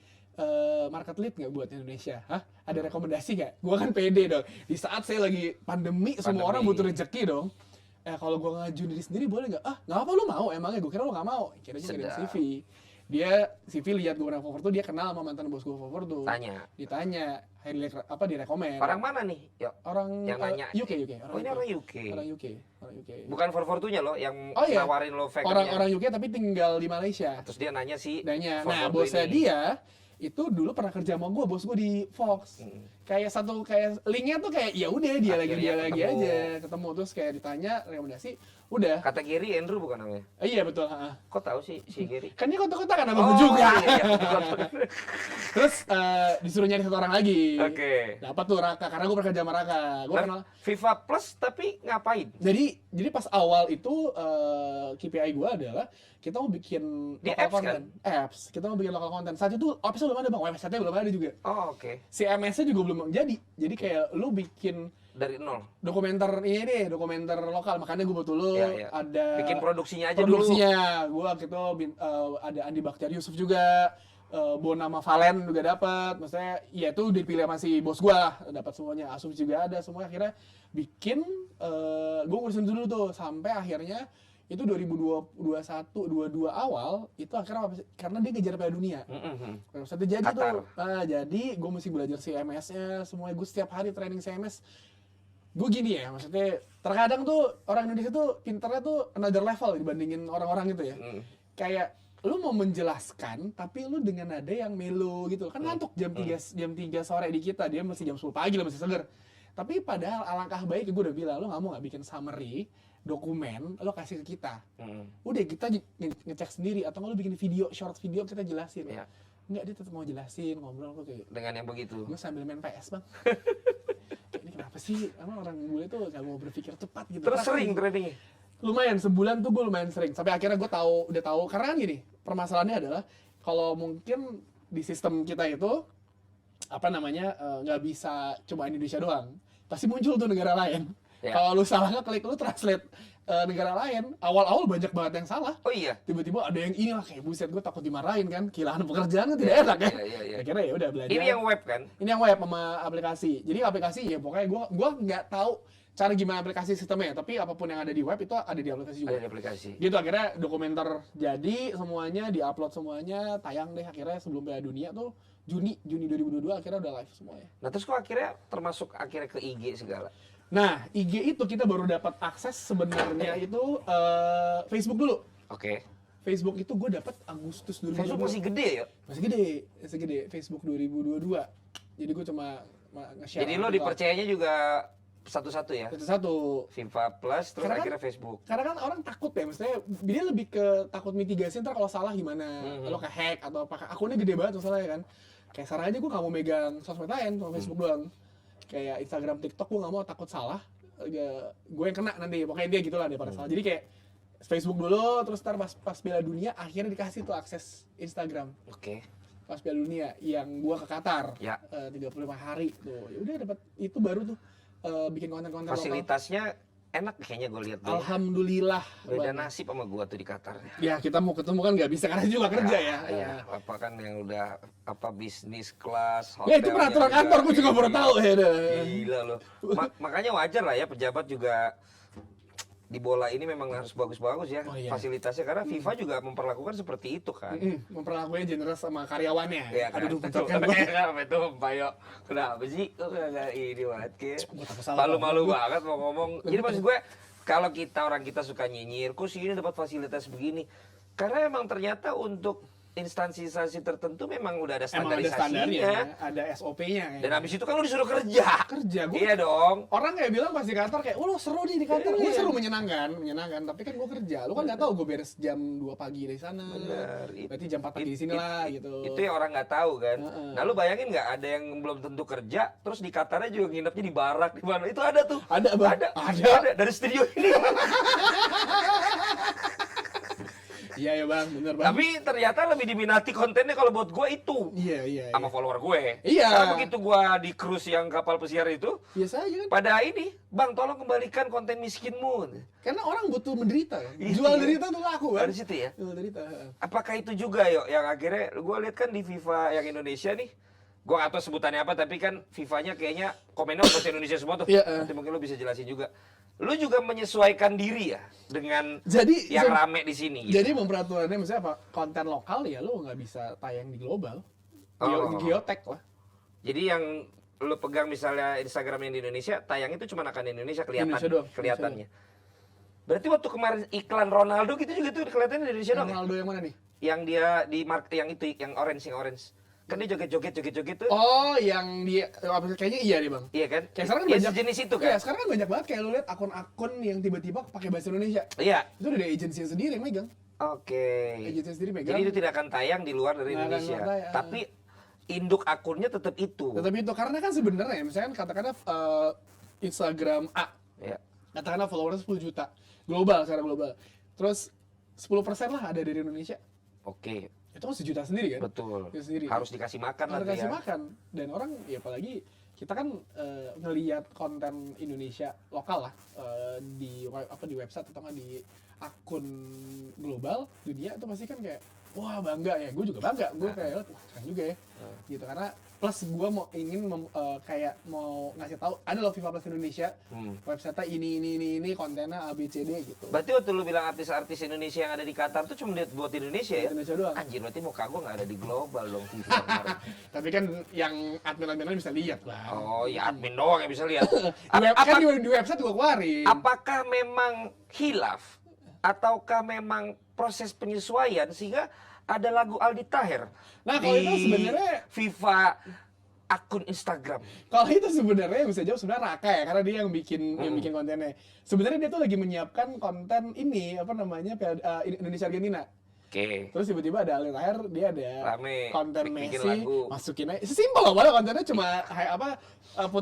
market lead nggak buat Indonesia? Hah? Ada rekomendasi nggak? Gue kan pede dong. Di saat saya lagi pandemi. Semua orang butuh rezeki dong. Kalau gue ngajuin diri sendiri boleh nggak? Nggak apa, lu mau? Emangnya gue kira lu nggak mau. Kira kirim CV. Dia CV lihat gue Forward tuh, dia kenal sama mantan bos gue Forward tuh. Ditanya, direkomen. Orang mana nih? Yuk. Orang yang nanya. UK. Oh, ini orang UK. Orang UK. Bukan Forward-nya lo yang iya. nawarin lo vacannya. Orang UK tapi tinggal di Malaysia. Terus dia nanya sih. Nah, bosnya dia itu dulu pernah kerja sama gue, bos gue di Fox. Kayak linknya tuh kayak ya udah dia lagi aja ketemu, terus kayak ditanya rekomendasi, udah. Kata Gary Andrew bukan namanya? Iya betul. Kok tahu sih si Gary? Kan dia kontak-kontak kan sama gue juga. Iya. Terus disuruh nyari satu orang lagi. Oke. Dapat tuh Raka, karena gue pernah kerja sama Raka. Gue kenal. FIFA Plus tapi ngapain? Jadi pas awal itu KPI gue adalah kita mau bikin lokal konten. Apps. Kita mau bikin lokal konten. Saat itu apps-nya belum ada, Bang. Website-nya belum ada juga. Oh, oke. Si MS-nya juga belum jadi. Jadi kayak lu bikin dari nol. Dokumenter lokal. Makanya gue butuh lu ada bikin produksinya aja dulu. Gue waktu itu ada Andi Bakhtiar Yusuf juga. Bona sama Valen juga dapat. Maksudnya ya itu dipilih sama si bos gue lah, dapat semuanya. Asum juga ada semua. Akhirnya bikin gue ngurusin dulu tuh sampai akhirnya itu 2021, 22 awal itu akhirnya apa sih? Karena dia ngejar Piala Dunia. Satu jadi Qatar. tuh, jadi gue mesti belajar CMS-nya, semuanya gue setiap hari training CMS. Gue gini ya, maksudnya terkadang tuh orang Indonesia tuh pinternya tuh another level dibandingin orang-orang itu ya. Kayak lu mau menjelaskan, tapi lu dengan nada yang melo gitu. Kan ngantuk jam 3 sore di kita, dia masih jam 10 pagi lah masih seger. Tapi padahal alangkah baik, gue udah bilang, lu nggak mau nggak bikin summary, dokumen, lo kasih ke kita. Udah kita ngecek sendiri, atau nggak lu bikin video, short video kita jelasin. Iya. Enggak, dia tetap mau jelasin, ngobrol kok kayak. Dengan yang begitu. Gue sambil main PS, Bang. Ini kenapa sih? Emang orang bule tuh gak mau berpikir cepat gitu. Terus Praktis. sering trainingnya? Lumayan, sebulan tuh gue lumayan sering. Sampai akhirnya gue udah tahu. Karena kan gini, permasalahannya adalah kalau mungkin di sistem kita itu apa namanya nggak bisa cuma Indonesia doang. Pasti muncul tuh negara lain. Ya. Kalau lu salah ngeklik, lu translate negara lain, awal-awal banyak banget yang salah. Oh iya. Tiba-tiba ada yang inilah kayak buset, gue takut dimarahin kan. Kehilangan pekerjaan kan tidak enak ya. Iya. Akhirnya ya udah belajar. Ini yang web kan? Ini yang web sama aplikasi. Jadi aplikasi ya pokoknya gue nggak tahu cara gimana aplikasi sistemnya, tapi apapun yang ada di web itu ada di aplikasi juga. Ada di aplikasi. Gitu akhirnya dokumenter jadi semuanya, diupload semuanya, tayang deh akhirnya sebelum Piala Dunia tuh Juni 2022 akhirnya udah live semuanya. Nah terus kok akhirnya termasuk akhirnya ke IG segala? Nah, IG itu kita baru dapat akses sebenarnya itu Facebook dulu. Oke. Facebook itu gue dapat Agustus 2022. Facebook masih gede ya? Masih gede Facebook 2022. Jadi gue cuma nge-share. Jadi lo dipercayanya juga satu-satu ya? Satu-satu. FIFA Plus, terus Karena kan- akhirnya Facebook. Karena kan orang takut ya, maksudnya dia lebih ke takut mitigasi ntar kalau salah gimana, lo ke hack atau apa, akunnya gede banget masalahnya kan. Kayak sekarang aja gue gak mau megang sosmed lain, cuma Facebook doang. Kayak Instagram, TikTok gue gak mau takut salah, gue yang kena nanti, pokoknya dia gitulah daripada salah. Jadi kayak Facebook dulu, terus ntar pas Piala Dunia akhirnya dikasih tuh akses Instagram. Oke. Pas Piala Dunia yang gue ke Qatar, Ya. 35 hari tuh, ya udah dapat itu baru tuh bikin konten-konten lokal. Fasilitasnya enak kayaknya gue lihat deh. Alhamdulillah. Beda Bang. nasib sama gua tuh di Qatar. Ya kita mau ketemu kan nggak bisa karena juga kerja ya. Iya, apa kan yang udah apa bisnis kelas, Ya itu peraturan kantor gue juga baru tahu ya. Gila loh. Makanya wajar lah ya pejabat juga di bola ini memang harus bagus-bagus ya Oh, iya. fasilitasnya karena FIFA juga memperlakukan seperti itu kan. Memperlakukannya generous sama karyawannya. Iya kan. Aduh, pencetkan gue. Kenapa itu Pak Yo? Kenapa sih? Kok kagak ini banget kayak. Gua takut salah. Malu-malu banget mau ngomong. Jadi maksud gue kalau orang kita suka nyinyir, kok sih ini dapat fasilitas begini? Karena emang ternyata untuk instansi tertentu memang udah ada Emang ada standarnya, standarisasinya. ada SOP-nya. Dan habis itu kan lu disuruh kerja. Kerja, gua- Iya dong. Orang kayak bilang pas di kantor kayak, lo seru nih di kantor, gue Iya. seru menyenangkan, tapi kan gue kerja, lu kan nggak tahu gue beres jam 2 pagi dari sana, Benar. berarti jam 4 pagi di sini lah gitu. Itu yang orang nggak tahu kan. Heeh. Nah lu bayangin nggak ada yang belum tentu kerja, terus di Qatarnya juga nginepnya di barak di mana? Itu ada tuh. Ada, Bang. Ada dari studio ini. Iya ya bang, bener bang. Tapi ternyata lebih diminati kontennya kalau buat gue itu. Iya. Sama follower gue. Iya. Karena begitu gue di cruise yang kapal pesiar itu, Biasa aja kan. pada ini, bang tolong kembalikan konten miskinmu. Karena orang butuh menderita kan. Iya. Jual derita tuh laku kan. Dari situ ya. Jual derita. Apakah itu juga yuk yang akhirnya gue lihat kan di FIFA yang Indonesia nih, gue gak tahu sebutannya apa tapi kan FIFA-nya kayaknya komennya bahasa Indonesia semua tuh. Iya. Nanti mungkin lo bisa jelasin juga. Lu juga menyesuaikan diri ya dengan Jadi yang rame di sini. Gitu. Jadi peraturannya misalnya apa? Konten lokal ya lu nggak bisa tayang di global. Oh. Geotek lah. Jadi yang lu pegang misalnya Instagram yang di Indonesia, tayang itu cuma akan di Indonesia kelihatan, Indonesia doang, kelihatannya. Berarti waktu kemarin iklan Ronaldo gitu juga tuh kelihatannya di Indonesia doang. ya? Ronaldo yang mana nih? Yang dia di yang itu yang orange. Kan dia joget-joget tuh. Oh, yang dia kayaknya iya deh bang. Iya kan? Kayak sekarang kan Ya, banyak sejenis itu kan. Iya, sekarang kan banyak banget kayak lu lihat akun-akun yang tiba-tiba pakai bahasa Indonesia. Iya. Itu udah ada agensi sendiri yang megang. Oke. Agensi sendiri megang. Jadi itu tidak akan tayang di luar dari Nggak akan Indonesia. tayang. Tapi induk akunnya tetap itu. Tetapi itu karena kan sebenarnya misalkan katakanlah Instagram A, Ya. katakanlah followersnya 10 juta. Global, secara global. Terus 10% lah ada dari Indonesia. Oke. Itu kan sejuta sendiri kan? Betul. Itu sendiri. Harus dikasih makan Harus lah kasih ya. makan. Dan orang ya apalagi kita kan ngelihat konten Indonesia lokal lah di website atau nggak di akun global dunia itu pasti kan kayak wah bangga ya, gue juga bangga, gue kayak wah keren juga ya, gitu karena plus gue mau kayak mau ngasih tahu ada loh FIFA Plus Indonesia, website ini kontennya ABCD gitu. Berarti waktu lu bilang artis-artis Indonesia yang ada di Qatar tuh cuma buat Indonesia ya? Indonesia doang. Anjir, berarti muka gua nggak ada di global dong FIFA kemarin. Tapi kan yang admin-adminan bisa lihat lah. Oh, ya admin doang yang bisa lihat. Kan di website juga keluarin. Apakah memang hilaf ataukah memang proses penyesuaian sehingga ada lagu Aldi Taher Nah, kalau di itu sebenarnya FIFA akun Instagram? Kalau itu sebenarnya bisa jawab sebenarnya Raka ya, karena dia yang bikin kontennya. Sebenarnya dia tuh lagi menyiapkan konten ini apa namanya Indonesia Argentina. Oke. Terus tiba-tiba ada Aldi Taher, dia ada Rame, konten bikin Messi, lagu. masukin aja. Sesimpel loh, malah kontennya cuma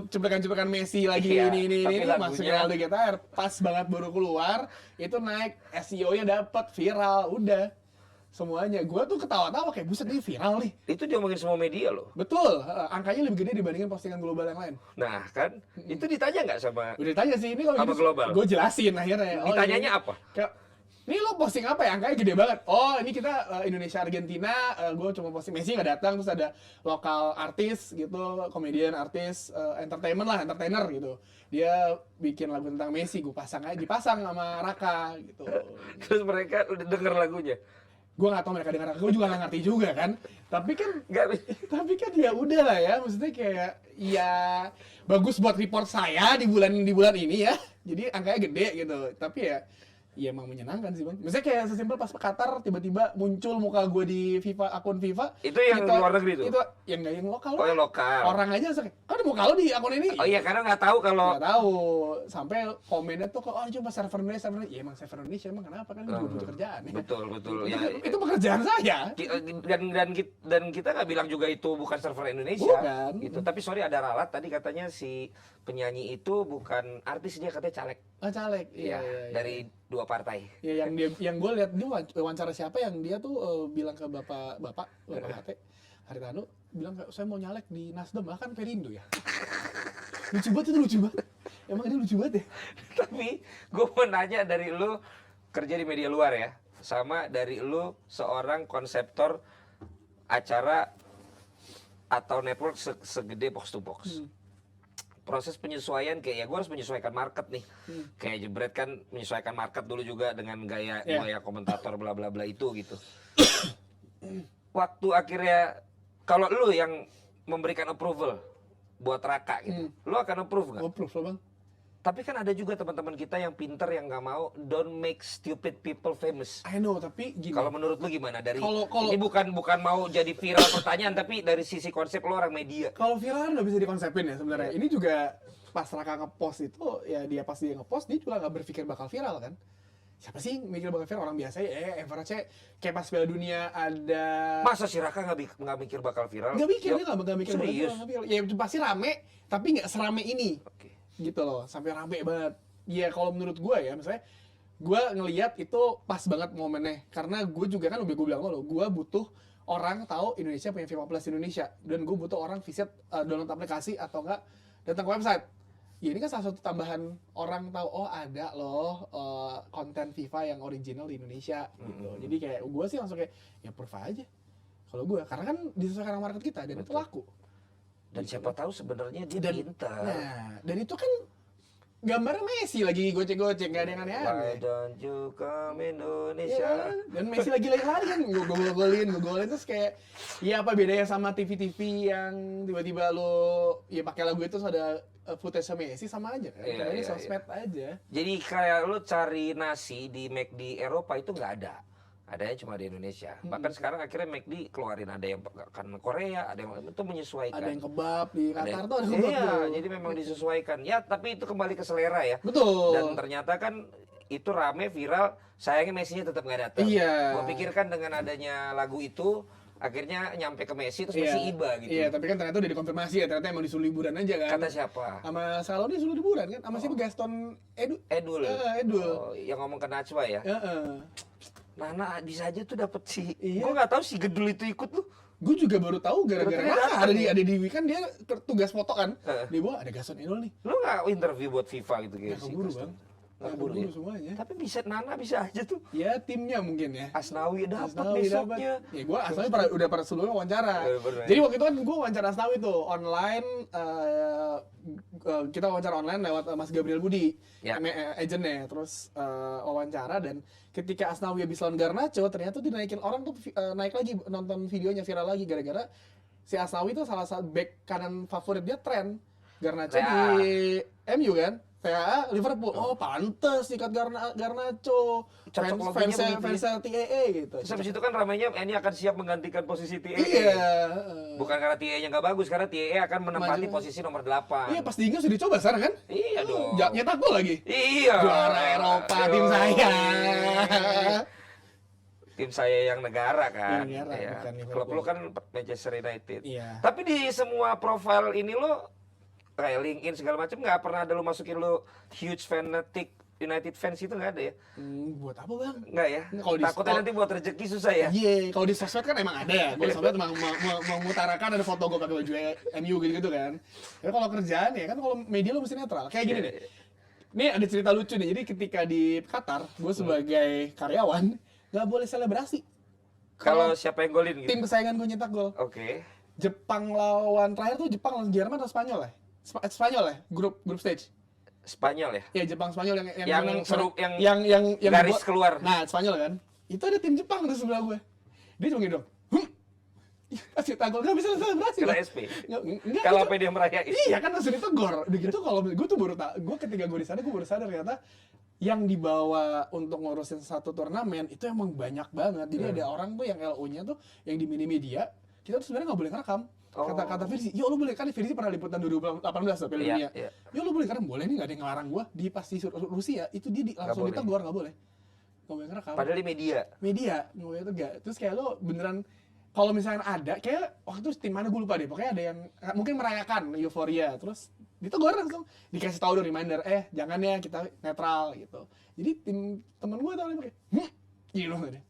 cuplikan-cuplikan Messi lagi Iya, ini tapi lagunya- masukin Aldi Taher. Pas banget baru keluar, itu naik SEO-nya dapat viral, udah. Semuanya, gue tuh ketawa-tawa kayak buset ini viral nih. Itu diomongin semua media loh. Betul, angkanya lebih gede dibandingin postingan global yang lain. Nah kan, itu ditanya nggak sama Udah tanya sih, ini kalau Apa global? gue jelasin akhirnya. Ditanyanya apa? Kayak, ini lo posting apa ya? Angkanya gede banget. Oh, ini kita Indonesia Argentina, gue cuma posting Messi nggak datang, terus ada lokal artis gitu, komedian, artis, entertainer gitu. Dia bikin lagu tentang Messi, gue dipasang sama Raka gitu. Terus mereka udah denger lagunya. Gue nggak tahu mereka dengar, gue juga nggak ngerti juga kan. Tapi kan Nggak. tapi kan ya udah lah ya, maksudnya kayak ya bagus buat report saya di bulan ini ya, jadi angkanya gede gitu. Tapi ya emang menyenangkan sih bang. Misalnya kayak sesimpel pas ke Qatar tiba-tiba muncul muka gue di akun FIFA. Itu yang luar negeri tuh? Itu yang nggak yang lokal. Oh, yang lokal. Orang aja kan ada muka lo di akun ini. Oh iya, karena nggak tahu kalau Nggak tahu, sampai komennya tuh oh cuma server Indonesia, ya emang server Indonesia emang kenapa kan juga butuh kerjaan ya. betul ya. Itu pekerjaan saya. Dan kita nggak bilang juga itu bukan server Indonesia. Bukan. Gitu. Tapi sorry, ada ralat tadi katanya si penyanyi itu bukan artis, dia katanya caleg. Oh, caleg. Iya, dari dua partai. Ya yang gue lihat dia wawancara siapa yang dia tuh bilang ke bapak Hate Haritanu bilang saya mau nyalek di Nasdem, lah kan Perindo ya. Lucu banget. Emang ini lucu banget ya. Tapi gue mau nanya, dari lu kerja di media luar ya, sama dari lu seorang konseptor acara atau network segede box to box. Proses penyesuaian kayak ya gue harus menyesuaikan market nih. Kayak Jebret kan menyesuaikan market dulu juga dengan gaya komentator bla bla bla itu gitu. Waktu akhirnya kalau lu yang memberikan approval buat Raka gitu, lu akan approve nggak? Approve loh bang. Tapi kan ada juga teman-teman kita yang pinter yang nggak mau, don't make stupid people famous. I know, tapi gini. Kalau menurut lu gimana? Dari Kalau- ini bukan mau jadi viral pertanyaan, tapi dari sisi konsep lu orang media. Kalau viral kan nggak bisa dikonsepin ya sebenarnya. Ini juga pas Raka ngepost itu, ya dia pas dia ngepost dia juga nggak berpikir bakal viral kan. Siapa sih yang mikir bakal viral? Orang biasa ya, average kayak pas Piala Dunia ada. Masa si Raka nggak mikir bakal viral? Nggak mikir, dia nggak mikir bakal serius? viral. Ya pasti rame, tapi nggak serame ini. Oke. Gitu loh, sampai rame banget. Ya kalau menurut gue ya, misalnya gue ngelihat itu pas banget momennya, karena gue juga kan udah gue bilang lo, gue butuh orang tahu Indonesia punya FIFA Plus Indonesia, dan gue butuh orang visit download aplikasi atau enggak datang ke website. Ya ini kan salah satu tambahan orang tahu, oh ada loh konten FIFA yang original di Indonesia gitu. Jadi kayak gue sih langsung kayak ya proof aja kalau gue, karena kan disesuaikan sama market kita dan itu laku. Dan siapa tahu sebenarnya dia pintar. Nah, dan itu kan gambarnya Messi lagi gocek-gocek, nggak ada yang Why aneh-aneh. don't you come Ya, Indonesia? dan Messi lagi lari kan, gue golin terus kayak, ya apa bedanya sama TV yang tiba-tiba lo ya pakai lagu itu terus ada footage Messi, sama aja kan? Iya, Karena ini iya, sosmed aja. Jadi kayak lu cari nasi di McD Eropa itu nggak ada. Adanya cuma di Indonesia. Bahkan sekarang akhirnya McD keluarin ada yang kan Korea, ada yang itu menyesuaikan. Ada yang kebab di Ada Qatar yang- tuh ada kebab Iya, tuh. jadi memang disesuaikan. Ya, tapi itu kembali ke selera ya. Betul. Dan ternyata kan itu rame viral, sayangnya Messi-nya tetap nggak datang. Iya. Gua pikirkan dengan adanya lagu itu akhirnya nyampe ke Messi terus Iya. Messi iba gitu. Iya, tapi kan ternyata udah dikonfirmasi ya, ternyata emang disuruh liburan aja kan. Kata siapa? Sama Saloni disuruh liburan kan, sama siapa Gaston Edul. Edul. Oh, yang ngomong ke Najwa ya. Heeh. Nana bisa aja tuh dapet si. Iya. Gua nggak tahu si Gedul itu ikut tuh. Gue juga baru tahu gara-gara Ternyata ada di weekend dia tugas foto kan. Heeh. Dia bawa ada Gaston Edul nih. Lu nggak interview buat FIFA gitu Ya kayak si keburu Gaston? bang. Keburu ya. semuanya. Tapi bisa Nana bisa aja tuh. Ya timnya mungkin ya. Asnawi dapat Asnawi besoknya. dapet. Ya gue Asnawi udah pernah sebelumnya wawancara. Bener. Jadi waktu itu kan gue wawancara Asnawi tuh online, kita wawancara online lewat Mas Gabriel Budi, Ya. agentnya. Terus wawancara, dan ketika Asnawi habis lawan Garnacho, ternyata dinaikin orang tuh naik lagi nonton videonya, viral lagi gara-gara si Asnawi tuh salah satu back kanan favorit dia tren. Garnacho di MU kan. PA Liverpool, oh pantes ikat Garnacho, Cocok loginya begitu fansnya TAA gitu. Terus habis itu kan ramainya ini akan siap menggantikan posisi TAA. Iya. Bukan karena TAA-nya nggak bagus, karena TAA akan menempati Maju. posisi nomor 8. Iya, pas di Inggris sudah dicoba sekarang kan? Iya dong. Nyetak gol lagi. Iya. Juara Eropa tim saya. Tim saya yang negara kan. Yang negara, Iya. bukan Liverpool. Klub lu kan Manchester United. Iya. Tapi di semua profile ini lo kayak LinkedIn segala macam nggak pernah ada lu masukin lu huge fanatic United fans itu nggak ada ya? Buat apa bang? Nggak ya? Kalau di Takutnya nanti buat rezeki susah ya? Iya, kalau di sosmed kan emang ada ya. Gue di sosmed emang mengutarakan ada foto gue pakai baju MU gitu kan. Tapi kalau kerjaan ya kan, kalau media lo mesti netral. Kayak gini deh. Ini ada cerita lucu nih. Jadi ketika di Qatar, gue sebagai karyawan nggak boleh selebrasi. Kalau siapa yang golin gitu? Tim kesayangan gue nyetak gol. Oke. Jepang lawan terakhir tuh Jepang lawan Jerman atau Spanyol ya? Spanyol ya, grup stage. Spanyol ya? Ya Jepang Spanyol Yang menang- seru- yang garis dibuat- keluar. Nah, Spanyol kan. Itu ada tim Jepang di sebelah gue. Dia cuma gitu. Kasih tanggul enggak bisa selebrasi. Kena Bang. SP. Enggak. Kalau apa dia merayain? Iya kan langsung ditegur. Udah gitu kalau gue tuh gue ketika gue di sana gue baru sadar ternyata yang dibawa untuk ngurusin satu turnamen itu emang banyak banget. Jadi ada orang tuh yang LO-nya tuh yang di mini media, kita tuh sebenarnya nggak boleh ngerekam. Kata Firzi, yo lo boleh kan, Firzi pernah liputan 2018 tuh Piala Dunia. Iya. Yo lo boleh kan, boleh nih, nggak ada yang ngelarang gue. Di pasti Rusia itu dia langsung boleh. ditegur, nggak boleh ngerekam. Padahal di media. Media nggak boleh itu gak. Terus kayak lo beneran kalau misalnya ada, kayak waktu itu tim mana gue lupa deh. Pokoknya ada yang mungkin merayakan euforia, terus ditegur langsung, dikasih tahu dong reminder, jangan ya, kita netral gitu. Jadi tim temen gue tau dia pakai, gitu loh deh,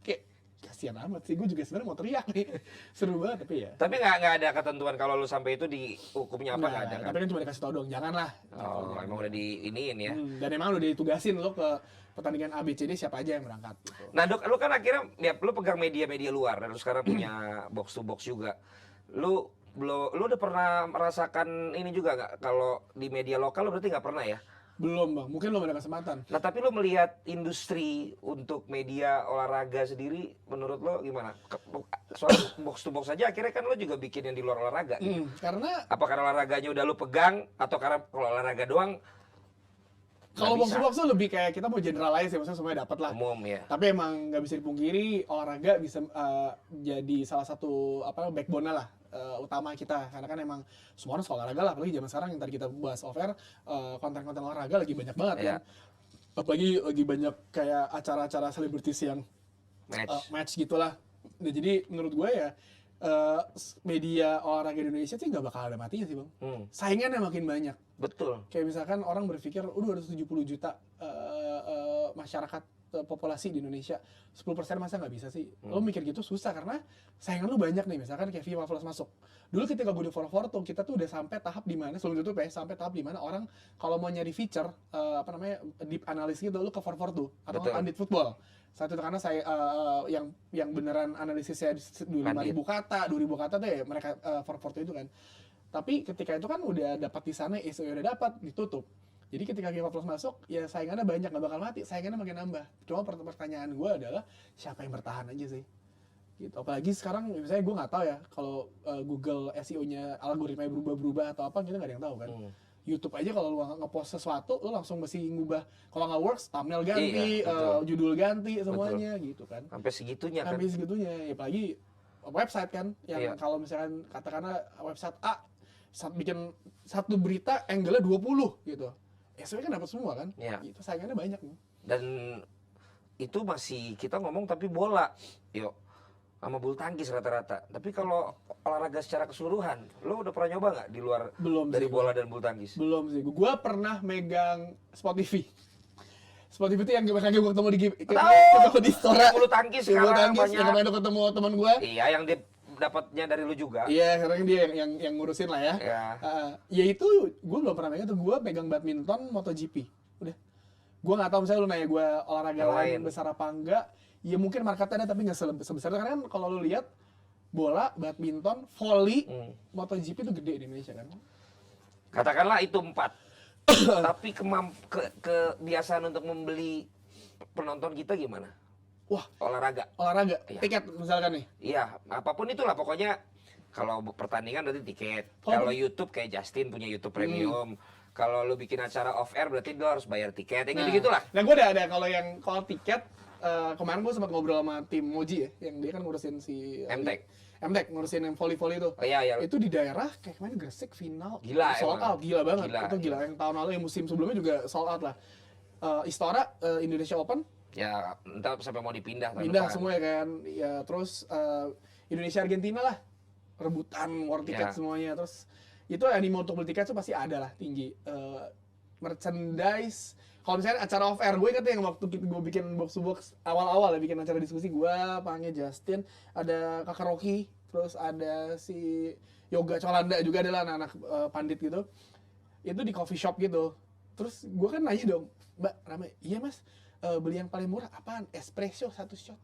kayak kasihan amat sih. Gue juga sebenarnya mau teriak nih, seru banget tapi ya. Tapi nggak ada ketentuan kalau lu sampai itu di hukumnya apa nggak ada kan? Tapi kan cuma dikasih tahu dong, janganlah. Oh, emang udah diiniin ya. Dan emang udah ditugasin lo ke pertandingan ABCD siapa aja yang berangkat gitu. Nah Dok, lu kan akhirnya ya, lu pegang media-media luar dan lu sekarang punya box to box juga. Lu udah pernah merasakan ini juga nggak? Kalau di media lokal lu berarti nggak pernah ya? Belum bang, mungkin belum ada kesempatan. Nah tapi lu melihat industri untuk media olahraga sendiri, menurut lo gimana? Soal box to box aja akhirnya kan lo juga bikin yang di luar olahraga. Gitu. Karena Apa karena olahraganya udah lu pegang atau karena kalau olahraga doang? kalau nggak box to bisa? box tuh lebih kayak kita mau generalize ya, maksudnya semuanya dapat lah. Umum ya. Tapi emang nggak bisa dipungkiri olahraga bisa jadi salah satu backbone-nya lah, utama kita, karena kan emang semua orang suka olahraga lah, apalagi zaman sekarang yang tadi kita bahas off air, konten-konten olahraga lagi banyak banget Iya. kan. Apalagi lagi banyak kayak acara-acara selebritis yang match gitulah. Nah, jadi menurut gue ya media olahraga di Indonesia sih nggak bakal ada matinya sih bang. Saingannya makin banyak. Betul. Kayak misalkan orang berpikir, 270 juta masyarakat populasi di Indonesia, 10% masa nggak bisa sih? Lo mikir gitu susah karena saingan lo banyak nih. Misalkan kayak FIFA Plus masuk. Dulu ketika gue di 442 kita tuh udah sampai tahap di mana sebelum tutup ya, sampai tahap di mana orang kalau mau nyari feature deep analysis gitu lo ke 442 atau Betul. Pandit Football. Saat itu karena saya yang beneran analisisnya 5.000 kata, 2.000 kata tuh ya mereka 442 itu kan. Tapi ketika itu kan udah dapat di sana, ISO udah dapat, ditutup. Jadi ketika FIFA Plus masuk, ya saingannya banyak, nggak bakal mati, saingannya makin nambah. Cuma pertanyaan gue adalah, siapa yang bertahan aja sih? Gitu. Apalagi sekarang, misalnya gue nggak tahu ya, kalau Google SEO-nya algoritmanya berubah-berubah atau apa, kita nggak ada yang tahu kan. YouTube aja kalau lu nge-post sesuatu, lu langsung mesti ngubah. Kalau nggak works, thumbnail ganti, judul ganti, semuanya gitu kan. Sampai segitunya kan. Sampai segitunya, ya apalagi website kan, yang kalau misalkan katakanlah website A, bikin satu berita angle-nya 20 gitu. SEO kan dapat semua kan? Iya. Gitu, saingannya banyak nih. Dan itu masih kita ngomong tapi bola, yuk sama bulu tangkis rata-rata. Tapi kalau olahraga secara keseluruhan, lo udah pernah nyoba nggak di luar Belum dari sih, bola dan bulu tangkis? Belum sih. Gua pernah megang Sport TV. Sport TV itu yang gue ketemu di Istora. Bulu tangkis Bulu sekarang tangkis banyak. yang kemarin ketemu teman gua. Iya, yang dia dapatnya dari lu juga. Iya, sekarang dia yang ngurusin lah ya. Ya. Ya itu gue belum pernah megang tuh. Gue pegang badminton MotoGP. Udah. Gue nggak tahu misalnya lu nanya gue olahraga Yang lain lain. besar apa enggak, ya mungkin marketnya ada tapi nggak sebesar itu. Karena kan kalau lu lihat bola, badminton, volley, MotoGP itu gede di Indonesia kan. Katakanlah itu 4. Tapi kebiasaan untuk membeli penonton kita gimana? Wah, Olahraga. Iya. tiket misalkan nih. Iya, apapun itulah pokoknya kalau pertandingan berarti tiket. Kalau- Kalau YouTube kayak Justin punya YouTube Premium. Kalau lu bikin acara off air berarti lu harus bayar tiket. Yang gitu-gitulah. Nah, gue ada kalau tiket kemarin gue sempat ngobrol sama tim Moji ya, yang dia kan ngurusin si MTech ngurusin yang volley itu. Oh iya, iya. Itu di daerah kayak kemarin Gresik final Gila, sold emang. out, gila banget. Gila. Itu gila. Yang tahun lalu yang musim sebelumnya juga sold out lah. Istora Indonesia Open Ya, entah sampai mau dipindah tahun pindah depan. semua ya kan. Ya terus Indonesia Argentina lah rebutan war tiket Ya. semuanya. Terus itu animo untuk beli tiket tuh pasti ada lah tinggi. Merchandise kalau misalnya acara off air, gue inget yang waktu gue bikin box to box awal-awal ya, bikin acara diskusi, gue panggil Justin, ada kakak Rocky, terus ada si Yoga Colanda juga, adalah anak-anak pandit gitu. Itu di coffee shop gitu. Terus gue kan nanya dong, Mbak Rame, iya mas, beli yang paling murah apaan? Espresso 1 shot.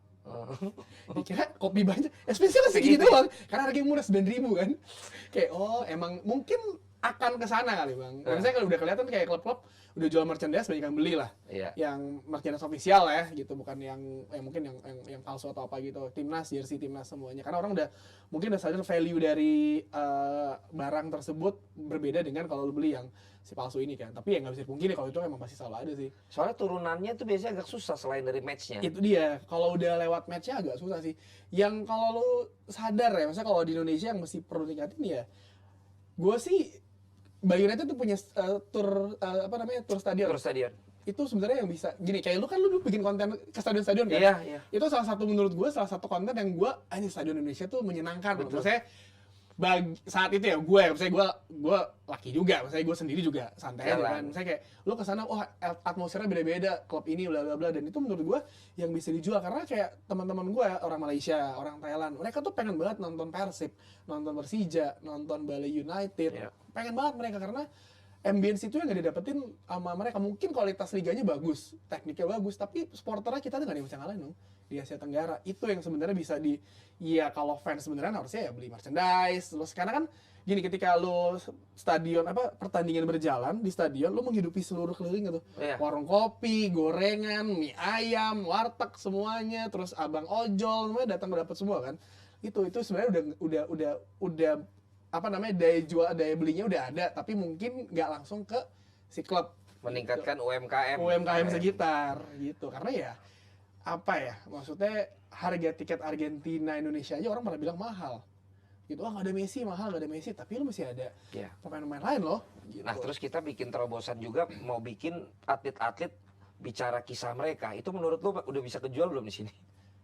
Dikira kopi banyak, espresso kan segini doang, karena harganya murah 9.000 kan. Kayak oh emang mungkin akan ke sana kali bang. Maksudnya kalau udah kelihatan kayak klub-klub udah jual merchandise, banyak yang beli lah. Iya. Yang merchandise official ya gitu, bukan yang mungkin yang palsu atau apa gitu. Timnas, jersey timnas semuanya. Karena orang udah mungkin udah sadar value dari barang tersebut berbeda dengan kalau lu beli yang si palsu ini kan. Tapi ya nggak bisa dipungkiri kalau itu emang pasti selalu ada sih. Soalnya turunannya tuh biasanya agak susah selain dari matchnya. Itu dia, kalau udah lewat matchnya agak susah sih. Yang kalau lu sadar ya, maksudnya kalau di Indonesia yang mesti perlu diingatin ya, gue sih Bali United tuh punya tour tour stadion. Terus stadion. Itu sebenarnya yang bisa gini, kayak lu kan lu bikin konten ke stadion-stadion kan. Iya, iya. Itu salah satu menurut gue salah satu konten yang gue ini stadion Indonesia tuh menyenangkan. Maksudnya saat itu ya misalnya gue laki juga, misalnya gue sendiri juga santai aja Jalan. kan. Misalnya kayak lu kesana, oh atmosfernya beda-beda, klub ini bla bla bla, dan itu menurut gue yang bisa dijual karena kayak teman-teman gue orang Malaysia, orang Thailand, mereka tuh pengen banget nonton Persib, nonton Persija, nonton Bali United, Iya. pengen banget mereka karena ambience itu yang gak didapetin sama mereka. Mungkin kualitas liganya bagus, tekniknya bagus, tapi supporternya kita tuh gak ada yang bisa ngalahin dong di Asia Tenggara. Itu yang sebenarnya bisa ya kalau fans sebenarnya harusnya ya beli merchandise. Terus karena kan gini, ketika lo stadion pertandingan berjalan di stadion, lo menghidupi seluruh keliling gitu. Iya. Warung kopi, gorengan, mie ayam, warteg semuanya, terus abang ojol semuanya datang dapat semua kan. Itu sebenarnya udah daya belinya udah ada, tapi mungkin nggak langsung ke si klub. Meningkatkan UMKM. UMKM sekitar gitu. Karena ya maksudnya harga tiket Argentina Indonesia aja orang pada bilang mahal gitu. Nggak ada Messi, mahal, nggak ada Messi, tapi lu masih ada Iya. pemain-pemain lain loh gitu. Nah, terus kita bikin terobosan juga mau bikin atlet-atlet bicara kisah mereka. Itu menurut lu udah bisa kejual belum di sini?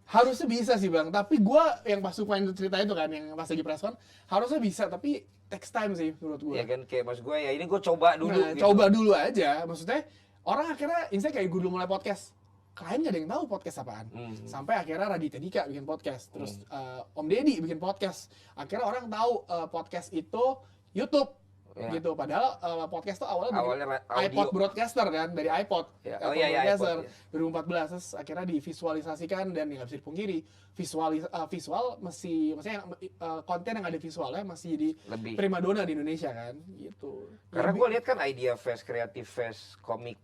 Harusnya bisa sih bang, tapi gua yang pas main cerita itu kan, yang pas lagi press con, harusnya bisa, tapi text time sih menurut gua. Ya kan, kayak mas gue ya ini gue coba dulu Nah, gitu. coba dulu aja. Maksudnya orang akhirnya intinya kayak gue dulu mulai podcast. Klien gak ada yang tahu podcast apaan. Sampai akhirnya Raditya Dika bikin podcast. Terus Om Deddy bikin podcast. Akhirnya orang tahu podcast itu YouTube. Ya. Gitu. Padahal podcast tuh awalnya dari audio. iPod broadcaster kan, dari iPod. Ya. iPod Oh iya, iya, broadcaster iPod, 2014. Terus akhirnya divisualisasikan dan ya nggak bisa dipungkiri. Visual maksudnya konten yang ada visualnya masih jadi Lebih. primadona di Indonesia kan, gitu. Karena gue lihat kan Idea Fest, Creative Fest, komik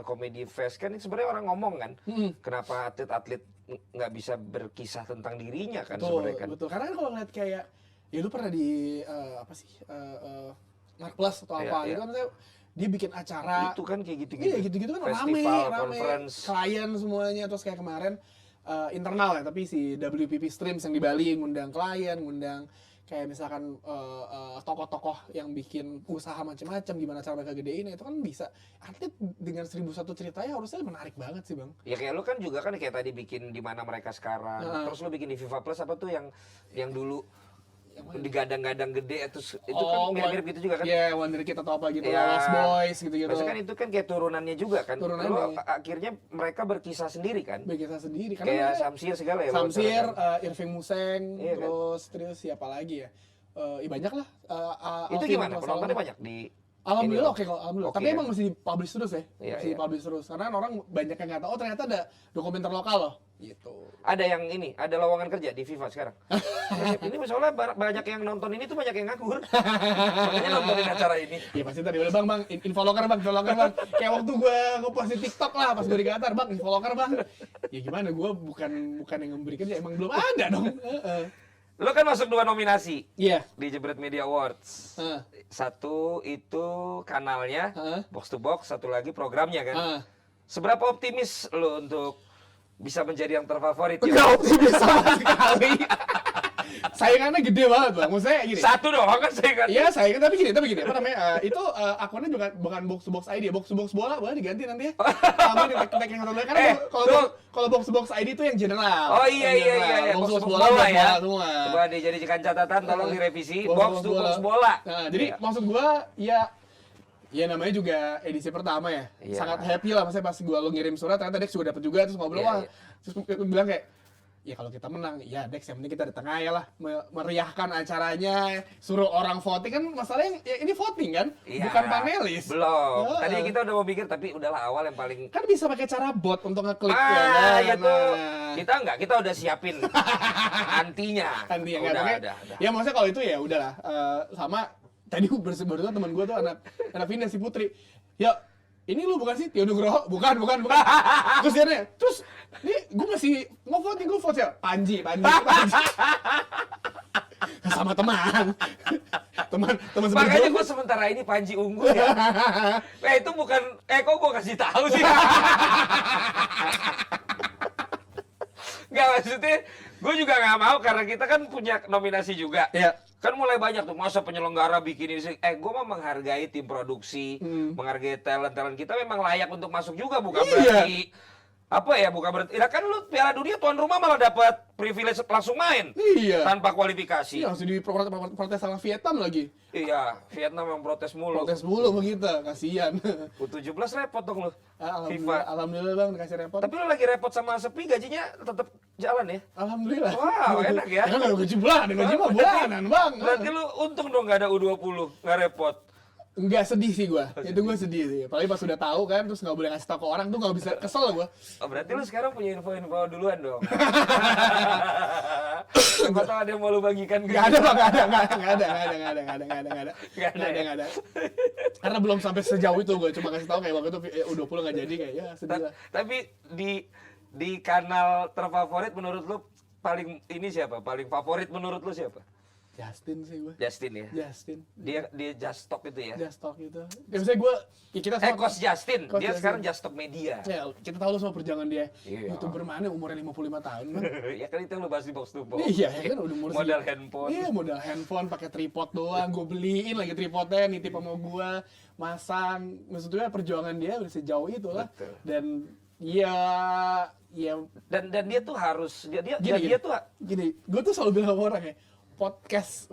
Comedy Fest kan ini sebenarnya orang ngomong kan, kenapa atlet-atlet nggak bisa berkisah tentang dirinya kan sebenarnya kan. Betul. Karena kan kalau ngeliat kayak, ya lu pernah di Mark Plus atau Iya, apa iya. gitu kan, maksudnya dia bikin acara. Itu kan kayak gitu-gitu. Iya gitu-gitu kan Festival, rame, conference. klien semuanya. Terus kayak kemarin internal ya, tapi si WPP Streams yang di Bali ngundang klien, ngundang kayak misalkan tokoh-tokoh yang bikin usaha macam-macam, gimana cara mereka gedein, itu kan bisa. Atlet dengan 1001 ceritanya harusnya menarik banget sih bang. Ya kayak lu kan juga kan kayak tadi bikin di mana mereka sekarang. Terus lu bikin di Viva Plus apa tuh yang dulu digadang-gadang gede, terus itu kan mirip-mirip gitu juga kan. Iya, Wonderkid atau apa gitu, Ya. Lost Boys gitu-gitu. Maksudnya kan itu kan kayak turunannya juga kan. Turunannya. Lu akhirnya mereka berkisah sendiri kan. Bagi kita sendiri. Kayak mereka- Samsir segala ya. Samsir, kan? Irving Museng, Iya kan? terus siapa lagi ya? Banyak lah. Itu Alvin gimana? Wasallam. Penontonnya banyak di Alhamdulillah Ini oke kalau alhamdulillah. oke Tapi kan? emang mesti dipublish terus ya. Iya, Mesti iya. dipublish terus. Karena orang banyak yang nggak tahu, oh ternyata ada dokumenter lokal loh. Gitu. Ada yang ini, ada lowongan kerja di FIFA sekarang. Ini soalnya banyak yang nonton ini tuh banyak yang nganggur. Makanya nontonin acara ini. Iya pasti tadi udah bang, infoloker bang. Kayak waktu gue ngepost di TikTok lah pas gue di Qatar bang, infoloker bang. Ya gimana, gue bukan yang memberi kerja, emang belum ada dong. Lo kan masuk 2 nominasi Iya. di Jebret Media Awards. Satu itu kanalnya, Box to Box, satu lagi programnya kan. Seberapa optimis lo untuk bisa menjadi yang terfavorit? Nggak optimis sama sekali. Saingannya gede banget bang, maksudnya gini. Satu doang kan saya kan. Iya saingan tapi gini, apa namanya, itu akunnya juga bukan Box to Box ID, Box to Box bola boleh diganti nanti ya. Sama ini tag yang satu lagi, karena kalau Box to Box ID itu yang general. Oh iya. Box to Box bola ya. semua. Coba dijadikan catatan, tolong direvisi. Box Box to to Box Box bola. Nah, jadi maksud gua ya namanya juga edisi pertama ya. Iya. Sangat happy lah maksudnya pas gua lo ngirim surat ternyata Dex juga dapat juga, terus ngobrol Iya. terus gua bilang kayak ya kalau kita menang, ya Dex yang penting kita di tengah ya lah, meriahkan acaranya, suruh orang voting kan masalahnya ya ini voting kan, Iya. bukan panelis. Belum. Ya. Tadi kita udah mau mikir tapi udahlah awal yang paling Kan bisa pakai cara bot untuk ngeklik ya kan. ya tuh. Nah. Kita udah siapin antinya. Kan dia Udah, nggak udah. ya maksudnya kalau itu ya udahlah. Sama tadi gue baru teman gue tuh anak Vina si Putri, ya ini lu bukan sih Tio Nugroho? Bukan. Terus dia nanya, terus ini gue masih mau voting, gue vote ya Panji. Sama teman Makanya seperti gue sementara ini Panji unggul ya. Itu bukan, kok gue kasih tahu sih. Nggak, maksudnya gue juga nggak mau karena kita kan punya nominasi juga. Iya. Kan mulai banyak tuh, masa penyelenggara bikin ini. Gue mah menghargai tim produksi, menghargai talent kita memang layak untuk masuk juga, bukan Iya. berarti bukan berarti. Ya kan lu Piala Dunia tuan rumah malah dapat privilege langsung main Iya. tanpa kualifikasi. Iya, langsung diprotes sama Vietnam lagi. Iya, Vietnam yang protes mulu. Protes mulu begitu, kasihan. U17 repot dong lu. Alhamdulillah bang, dikasih repot. Tapi lu lagi repot sama Sepi, gajinya tetap jalan ya? Alhamdulillah. Wow, enak ya. Kan ada gaji bulanan, gaji mah bulanan bang. Berarti lu untung dong nggak ada U20, nggak repot. Enggak, sedih sih gua. Itu gua sedih sih. Apalagi pas udah tahu kan, terus nggak boleh ngasih tahu ke orang tuh nggak bisa, kesel gua. Oh, berarti lu sekarang punya info-info duluan dong. Siapa tahu ada yang mau lu bagikan ke Nggak ada kita. bang, nggak ada. Karena belum sampai sejauh itu gua cuma kasih tahu kayak waktu itu U20 nggak jadi, kayak ya sedih lah. Tapi di kanal terfavorit menurut lu paling ini siapa? Paling favorit menurut lu siapa? Justin sih gua. Justin ya. Justin. Dia Just Talk itu ya. Just Talk itu. Ya maksudnya gua, ya kita Coach Justin. Coach Dia Justin. sekarang Just Talk Media. Ya, kita tahu semua perjuangan dia. Iya. YouTuber mana umurnya 55 tahun kan? Ya kan itu yang lu bahas di Box to Box. Iya, ya kan udah umur Modal segitu. handphone. Iya, modal handphone, pakai tripod doang. Gue beliin lagi tripodnya, nitip sama gue, masang. Maksudnya perjuangan dia udah sejauh itu lah. Betul. Dan ya Dan dia tuh harus dia gini, tuh gue tuh selalu bilang sama orang ya, podcast,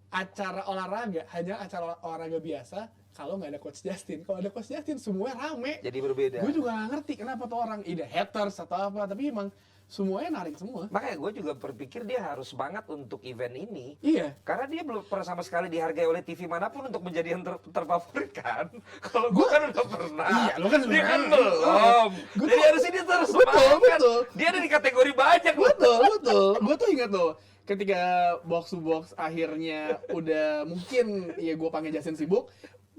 acara olahraga hanya acara olahraga biasa kalau nggak ada Coach Justin. Kalau ada Coach Justin semuanya rame. jadi berbeda. Gue juga nggak ngerti kenapa tuh orang ide haters atau apa, tapi emang semuanya narik semua. Makanya gue juga berpikir dia harus semangat untuk event ini. Iya. Karena dia belum pernah sama sekali dihargai oleh TV manapun untuk menjadi yang terfavorit kan. Kalau gue kan udah pernah. Iya, lu kan dia kan sebenarnya. belum. Gua Jadi tuh- harusnya dia terus Betul, semangat kan. betul. Dia ada di kategori banyak loh. Betul. Gue tuh ingat tuh, ketika box to box akhirnya udah mungkin ya gue panggil Justin sibuk,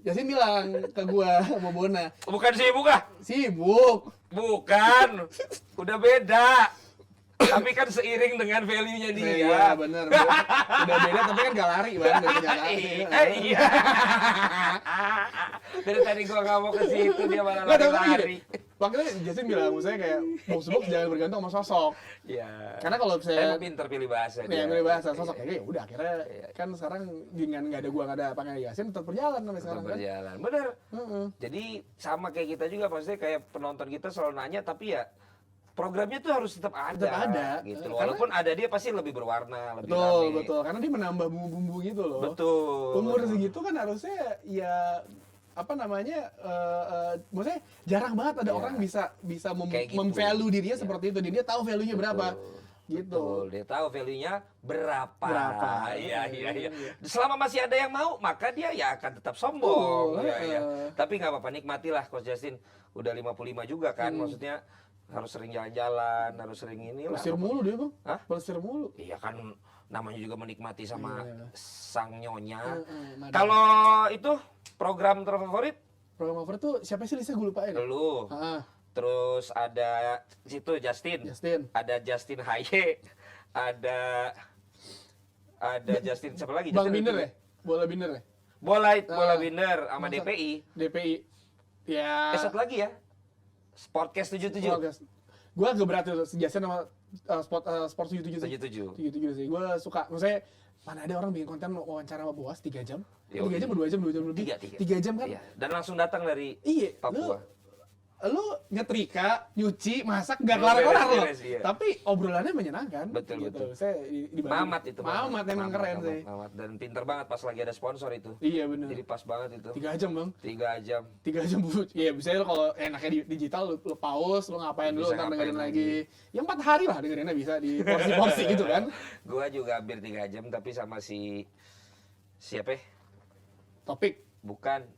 Justin bilang ke gue sama Bona, Bukan sibuk ah. sibuk. Bukan. Udah beda. Tapi kan seiring dengan value-nya dia. Iya bener. Udah beda tapi kan gak lari bang dari kenyataan. Iya. Dari tadi gua nggak mau ke situ dia malah Nggak, tapi lari-lari. gini, makanya Justin bilang, maksudnya kayak box to box jangan bergantung sama sosok. Iya. Karena kalau Saya misalnya pinter pilih bahasa nih dia. yang bahasa sosok ya udah akhirnya Iya. kan sekarang dengan nggak ada gua nggak ada panggil Yasin tetap berjalan sampai Tetap sekarang kan. berjalan. Bener. Heeh. Jadi sama kayak kita juga maksudnya kayak penonton kita selalu nanya tapi ya programnya tuh harus tetap ada. Tetap ada. Gitu. Karena- Walaupun ada dia pasti lebih berwarna, lebih Betul, rame. betul. Karena dia menambah bumbu-bumbu gitu loh. Betul. Umur betul. segitu kan harusnya ya apa namanya, maksudnya jarang banget ada Iya. orang bisa Kayak gitu. memvalue dirinya Iya. seperti itu. Dia tahu value-nya berapa. Betul. gitu. Betul, dia tahu value-nya berapa. Berapa. Iya, iya, iya. Iya. Selama masih ada yang mau, maka dia ya akan tetap sombong. Betul, Iya, iya. heeh. Tapi nggak apa-apa, nikmatilah Coach Justin. Udah 55 juga kan, maksudnya harus sering jalan-jalan, harus sering inilah. Pelesir mulu dia bang. Hah? Pelesir mulu. Iya kan, namanya juga menikmati sama Iya. sang nyonya. Madam. Kalau itu program terfavorit, Program over tuh siapa sih Lisa gue lupain. lu. Ah, Terus ada situ Justin. Justin. Ada Justin Haye, ada Justin siapa lagi? Bang Justin Binder ada ya? Bola Binder ya? Bola Ah, Binder sama masa? DPI. DPI. Ya. Satu lagi ya. Sportcast 77. Gue agak berat tuh Justin sama Sport 77 sih. 77. 77 sih. Gue suka. Maksudnya mana ada orang bikin konten wawancara sama Boas 3 jam? Yo, 3 jam atau 2 jam? 2 jam lebih? Tiga. 3 jam kan? Iya. Dan langsung datang dari Iya. Papua. Lu nyetrika, nyuci, masak, nggak Belum kelar-kelar loh. beres-beres, iya. Tapi obrolannya menyenangkan. Betul, gitu. betul. Saya di Mamat itu. Mamat emang keren sih. Mamat. Dan pinter banget pas lagi ada sponsor itu. Iya bener. Jadi pas banget itu. 3 jam bang. 3 jam. 3 jam bu. Iya bisa lo kalau enaknya di digital lu pause, lu ngapain dulu, Bisa ntar dengerin ngapain lagi. Ya 4 hari lah dengerinnya bisa di porsi-porsi gitu kan. Gua juga hampir 3 jam tapi sama siapa ya? Topik Bukan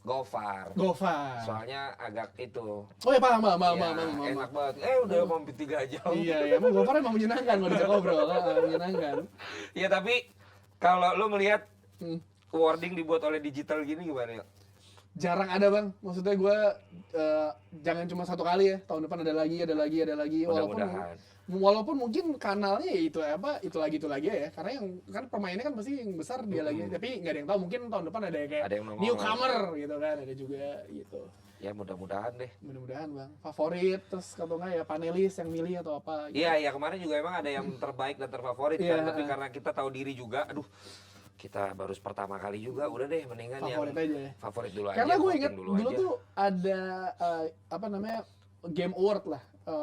Gofar. Gofar. Soalnya agak itu. Oh ya paham. Ya, enak banget. Udah mau hampir 3 jam. Iya, ya, emang Gofar emang menyenangkan kalau diajak ngobrol, menyenangkan. Ya tapi kalau lu melihat Hmm. wording dibuat oleh digital gini gimana ya? Jarang ada bang, maksudnya gue jangan cuma satu kali ya, tahun depan ada lagi. Mudah-mudahan. Walaupun mungkin kanalnya ya itu lagi ya, karena yang kan permainnya kan pasti yang besar dia lagi, tapi nggak ada yang tahu, mungkin tahun depan ada yang kayak Ada yang nongol. newcomer gitu kan, ada juga gitu. Ya mudah-mudahan deh. Mudah-mudahan bang, favorit terus atau nggak ya panelis yang milih atau apa? Gitu. Iya, kemarin juga emang ada yang terbaik dan terfavorit Iya, kan, tapi karena kita tahu diri juga, aduh, kita baru pertama kali juga, udah deh mendingan Favorit yang aja ya. favorit dulu aja. Karena gue voting ingat dulu dulu aja. tuh ada apa namanya game award lah,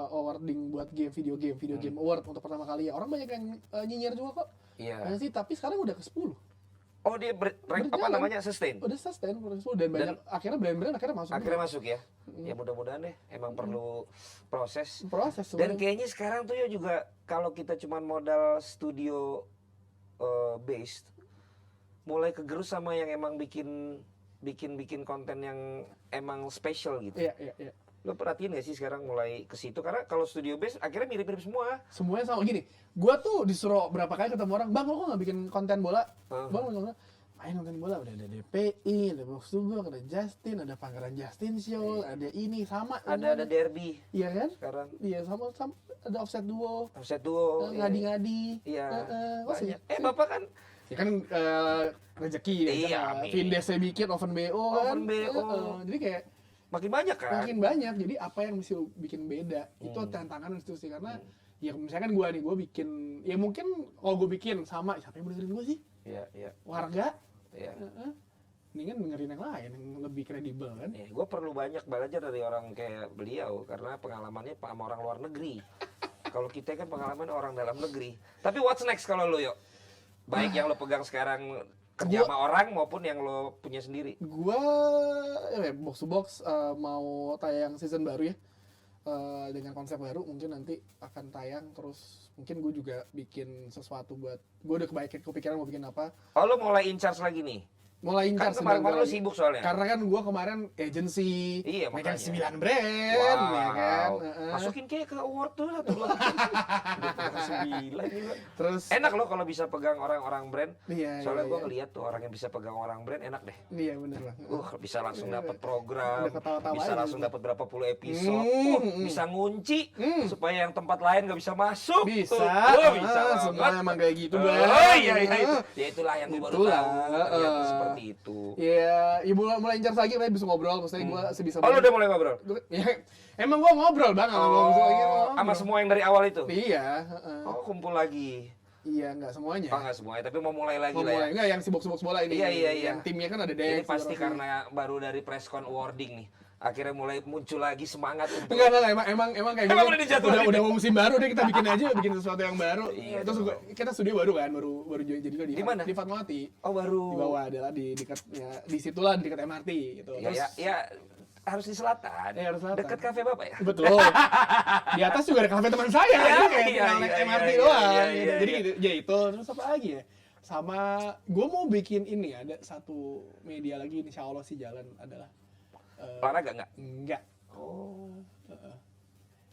awarding buat video game award untuk pertama kali ya. Orang banyak yang nyinyir juga kok. Iya. Banyak sih, tapi sekarang udah ke 10. Oh, dia apa Berjalan. namanya sustain. Udah sustain udah 10 dan banyak akhirnya brand-brand akhirnya masuk. Akhirnya masuk ya. Ya mudah-mudahan deh, emang perlu proses. proses Dan sebenarnya. kayaknya sekarang tuh ya juga kalau kita cuma modal studio based, mulai kegerus sama yang emang bikin konten yang emang special gitu. Iya. Lo perhatiin gak sih sekarang mulai ke situ? Karena kalau studio based akhirnya mirip-mirip semua. Semuanya sama gini. Gua tuh disuruh berapa kali ketemu orang, "Bang, lo kok nggak bikin konten bola?" Bang, main konten bola udah ada DPI, ada Box to Box, ada Justin, ada Pangeran Justin Show, ada ini sama Ada derby iya kan? sekarang. Iya sama ada offset duo, Offset duo. ngadi-ngadi. Iya. Masih. Banyak. Bapak kan Ya kan rezeki ya. Iya, kan, amin. Vindes saya bikin Oven BO kan. Oven BO. Jadi kayak makin banyak kan. makin banyak. Jadi apa yang mesti bikin beda? Itu tantangan itu sih karena ya misalkan gua nih, gua bikin ya mungkin kalau gua bikin sama siapa yang mau dengerin gua sih? Iya. Warga. Iya. Mendingan dengerin yang lain yang lebih kredibel kan. Gue perlu banyak belajar dari orang kayak beliau karena pengalamannya sama orang luar negeri. Kalau kita kan pengalaman orang dalam negeri. Tapi what's next kalau lo yuk? Baik yang lo pegang sekarang kerja sama orang maupun yang lo punya sendiri. Gua box to box mau tayang season baru ya. Dengan konsep baru mungkin nanti akan tayang, terus mungkin gue juga bikin sesuatu buat gue udah kepikiran mau bikin apa. Oh, lo mulai in charge lagi nih? Mulai Kan incar kemarin-kemarin lo sibuk soalnya. karena kan gue kemarin agency, Iya, megang makanya. 9 brand, ya kan. Masukin kayak ke award tuh 1 2 9 juga. Terus Enak lo kalau bisa pegang orang-orang brand. iya, Soalnya iya, gue iya. ngeliat tuh orang yang bisa pegang orang brand enak deh. Iya bener lah. Bisa langsung dapat program, Udah ketawa-tawa bisa aja langsung gitu. dapat berapa puluh episode, bisa ngunci supaya yang tempat lain nggak bisa masuk. Bisa, Bisa semua banget. emang kayak gitu Oh Bang. iya itu. Ya itulah yang gue baru Itulah, tahu. Ternyata seperti itu. Iya, mulai incar lagi, bisa ngobrol, maksudnya gue sebisa Oh lu udah mulai ngobrol? Ya, emang gue ngobrol bang, Sama semua yang dari awal itu? Iya, Oh kumpul lagi. iya nggak semuanya. Oh nggak semuanya, tapi mau mulai lagi Mau lah ya. mulai, enggak yang sibuk bola ini. Iya. Yang timnya kan ada Ini Dex. pasti Rocky. karena baru dari presscon awarding nih. Akhirnya mulai muncul lagi semangat untuk Enggak, emang kayak Emang gitu. udah dijadwalin? Udah mau musim baru deh, kita bikin sesuatu yang baru. Iya Terus dong. kita studio baru kan, baru jadi Di mana? Di Fatmawati. Oh baru. Di bawah adalah di dekat ya, di situlah di dekat MRT gitu. Ya, ya, ya harus di selatan. Iya, harus selatan. Dekat kafe Bapak ya? Betul. Di atas juga ada kafe teman saya, Iya, jadi kayak iya, tinggal naik iya, MRT iya, doang. iya, gitu. iya, Jadi iya. gitu, ya itu. Terus apa lagi ya? Sama gue mau bikin ini, ada satu media lagi, insya Allah sih jalan adalah Olahraga nggak? enggak. Oh,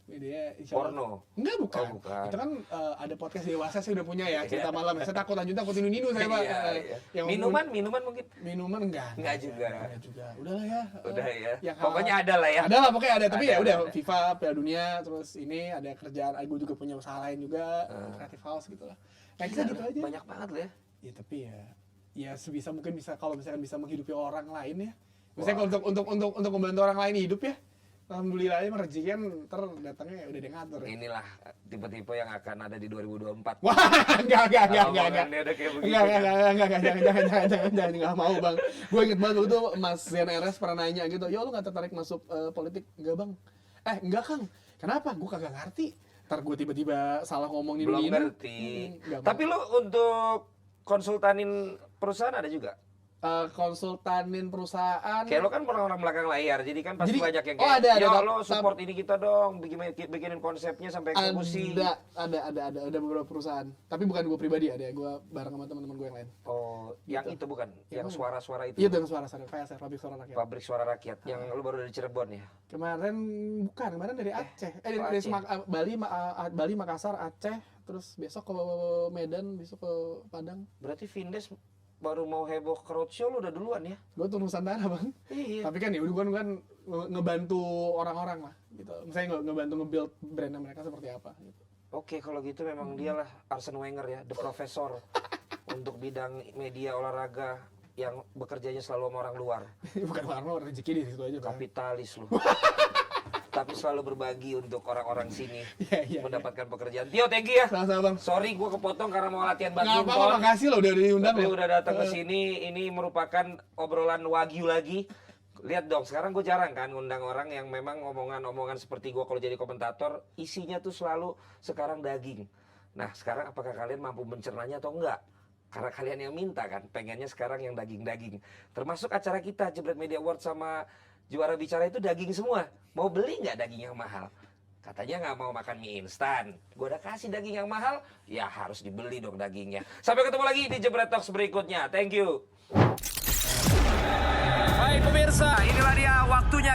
Media insya Allah. porno. Enggak, bukan. Oh, bukan. Itu kan ada podcast dewasa saya udah punya ya, cerita Iya. malam. Saya takut ninu saya Pak. Iya, iya. Yang Minuman mungkin? minuman enggak. Enggak juga. Enggak juga. Udahlah ya. Udah ya. Yang Pokoknya ada lah ya. Ada lah pokoknya ada, tapi Ada, ya udah ada. FIFA, Piala Dunia, terus ini ada kerjaan, gue juga punya usaha lain juga, Creative House gitu lah. Nah kita gitu aja. Banyak banget loh ya. Ya tapi ya sebisa mungkin bisa, kalau misalkan bisa menghidupi orang lain ya. Misalnya kalau untuk membantu orang lain hidup ya. Alhamdulillah aja rezeki kan ntar datangnya ya udah dia ngatur ya. Inilah tipe-tipe yang akan ada di 2024. Wah, enggak. Omongannya udah kayak begitu. Jangan, nggak mau bang. Gue inget banget dulu tuh Mas Zian RS pernah nanya gitu, yo lu nggak tertarik masuk politik? Enggak bang. Enggak Kang. Kenapa? Gue kagak ngerti. Ntar gue tiba-tiba salah ngomong Belum ini. ngerti. Nggak mau. Tapi lu untuk konsultanin perusahaan ada juga? Konsultanin perusahaan. Kayak lo kan orang-orang belakang layar, jadi kan pasti Jadi- banyak yang oh, kayak, ada, yo tapi- lo support ini kita dong, bikinin konsepnya sampai eksekusi. Ada beberapa perusahaan. Tapi bukan gue pribadi, ada gue bareng sama teman-teman gue yang lain. Oh, yang Gitu. itu bukan, yang mana? suara-suara itu. Iya dengan suara PSR, Pabrik Suara Rakyat. Pabrik Suara Rakyat, yang lu baru dari Cirebon ya? Kemarin dari Aceh. Dari Aceh. Bali, Makassar, Aceh, terus besok ke Medan, besok ke Padang. Berarti Vindes baru mau heboh ke roadshow lu udah duluan ya? Gue tuh Nusantara bang. Iya. Tapi kan ya udah gue kan ngebantu orang-orang lah gitu. Misalnya ngebantu nge-build brandnya mereka seperti apa gitu. Oke, kalau gitu memang dialah Arsene Wenger ya, the professor untuk bidang media olahraga yang bekerjanya selalu sama orang luar. Bukan warna, rezeki di situ aja bang. Kapitalis lu. Tapi selalu berbagi untuk orang-orang sini Iya. mendapatkan pekerjaan. Tio, thank you ya. Sama-sama bang. Sorry gua kepotong karena mau latihan Nggak badminton. apa-apa, makasih loh udah diundang Tapi loh. udah datang ke sini, ini merupakan obrolan wagyu lagi. Lihat dong, sekarang gue jarang kan ngundang orang yang memang omongan-omongan seperti gue kalau jadi komentator, isinya tuh selalu sekarang daging. Nah, sekarang apakah kalian mampu mencernanya atau enggak? Karena kalian yang minta kan, pengennya sekarang yang daging-daging. Termasuk acara kita, Jebret Media Award sama Juara Bicara itu daging semua. Mau beli nggak daging yang mahal? Katanya nggak mau makan mie instan. Gue udah kasih daging yang mahal, ya harus dibeli dong dagingnya. Sampai ketemu lagi di Jebret Talks berikutnya. Thank you. Hai pemirsa, inilah dia waktunya.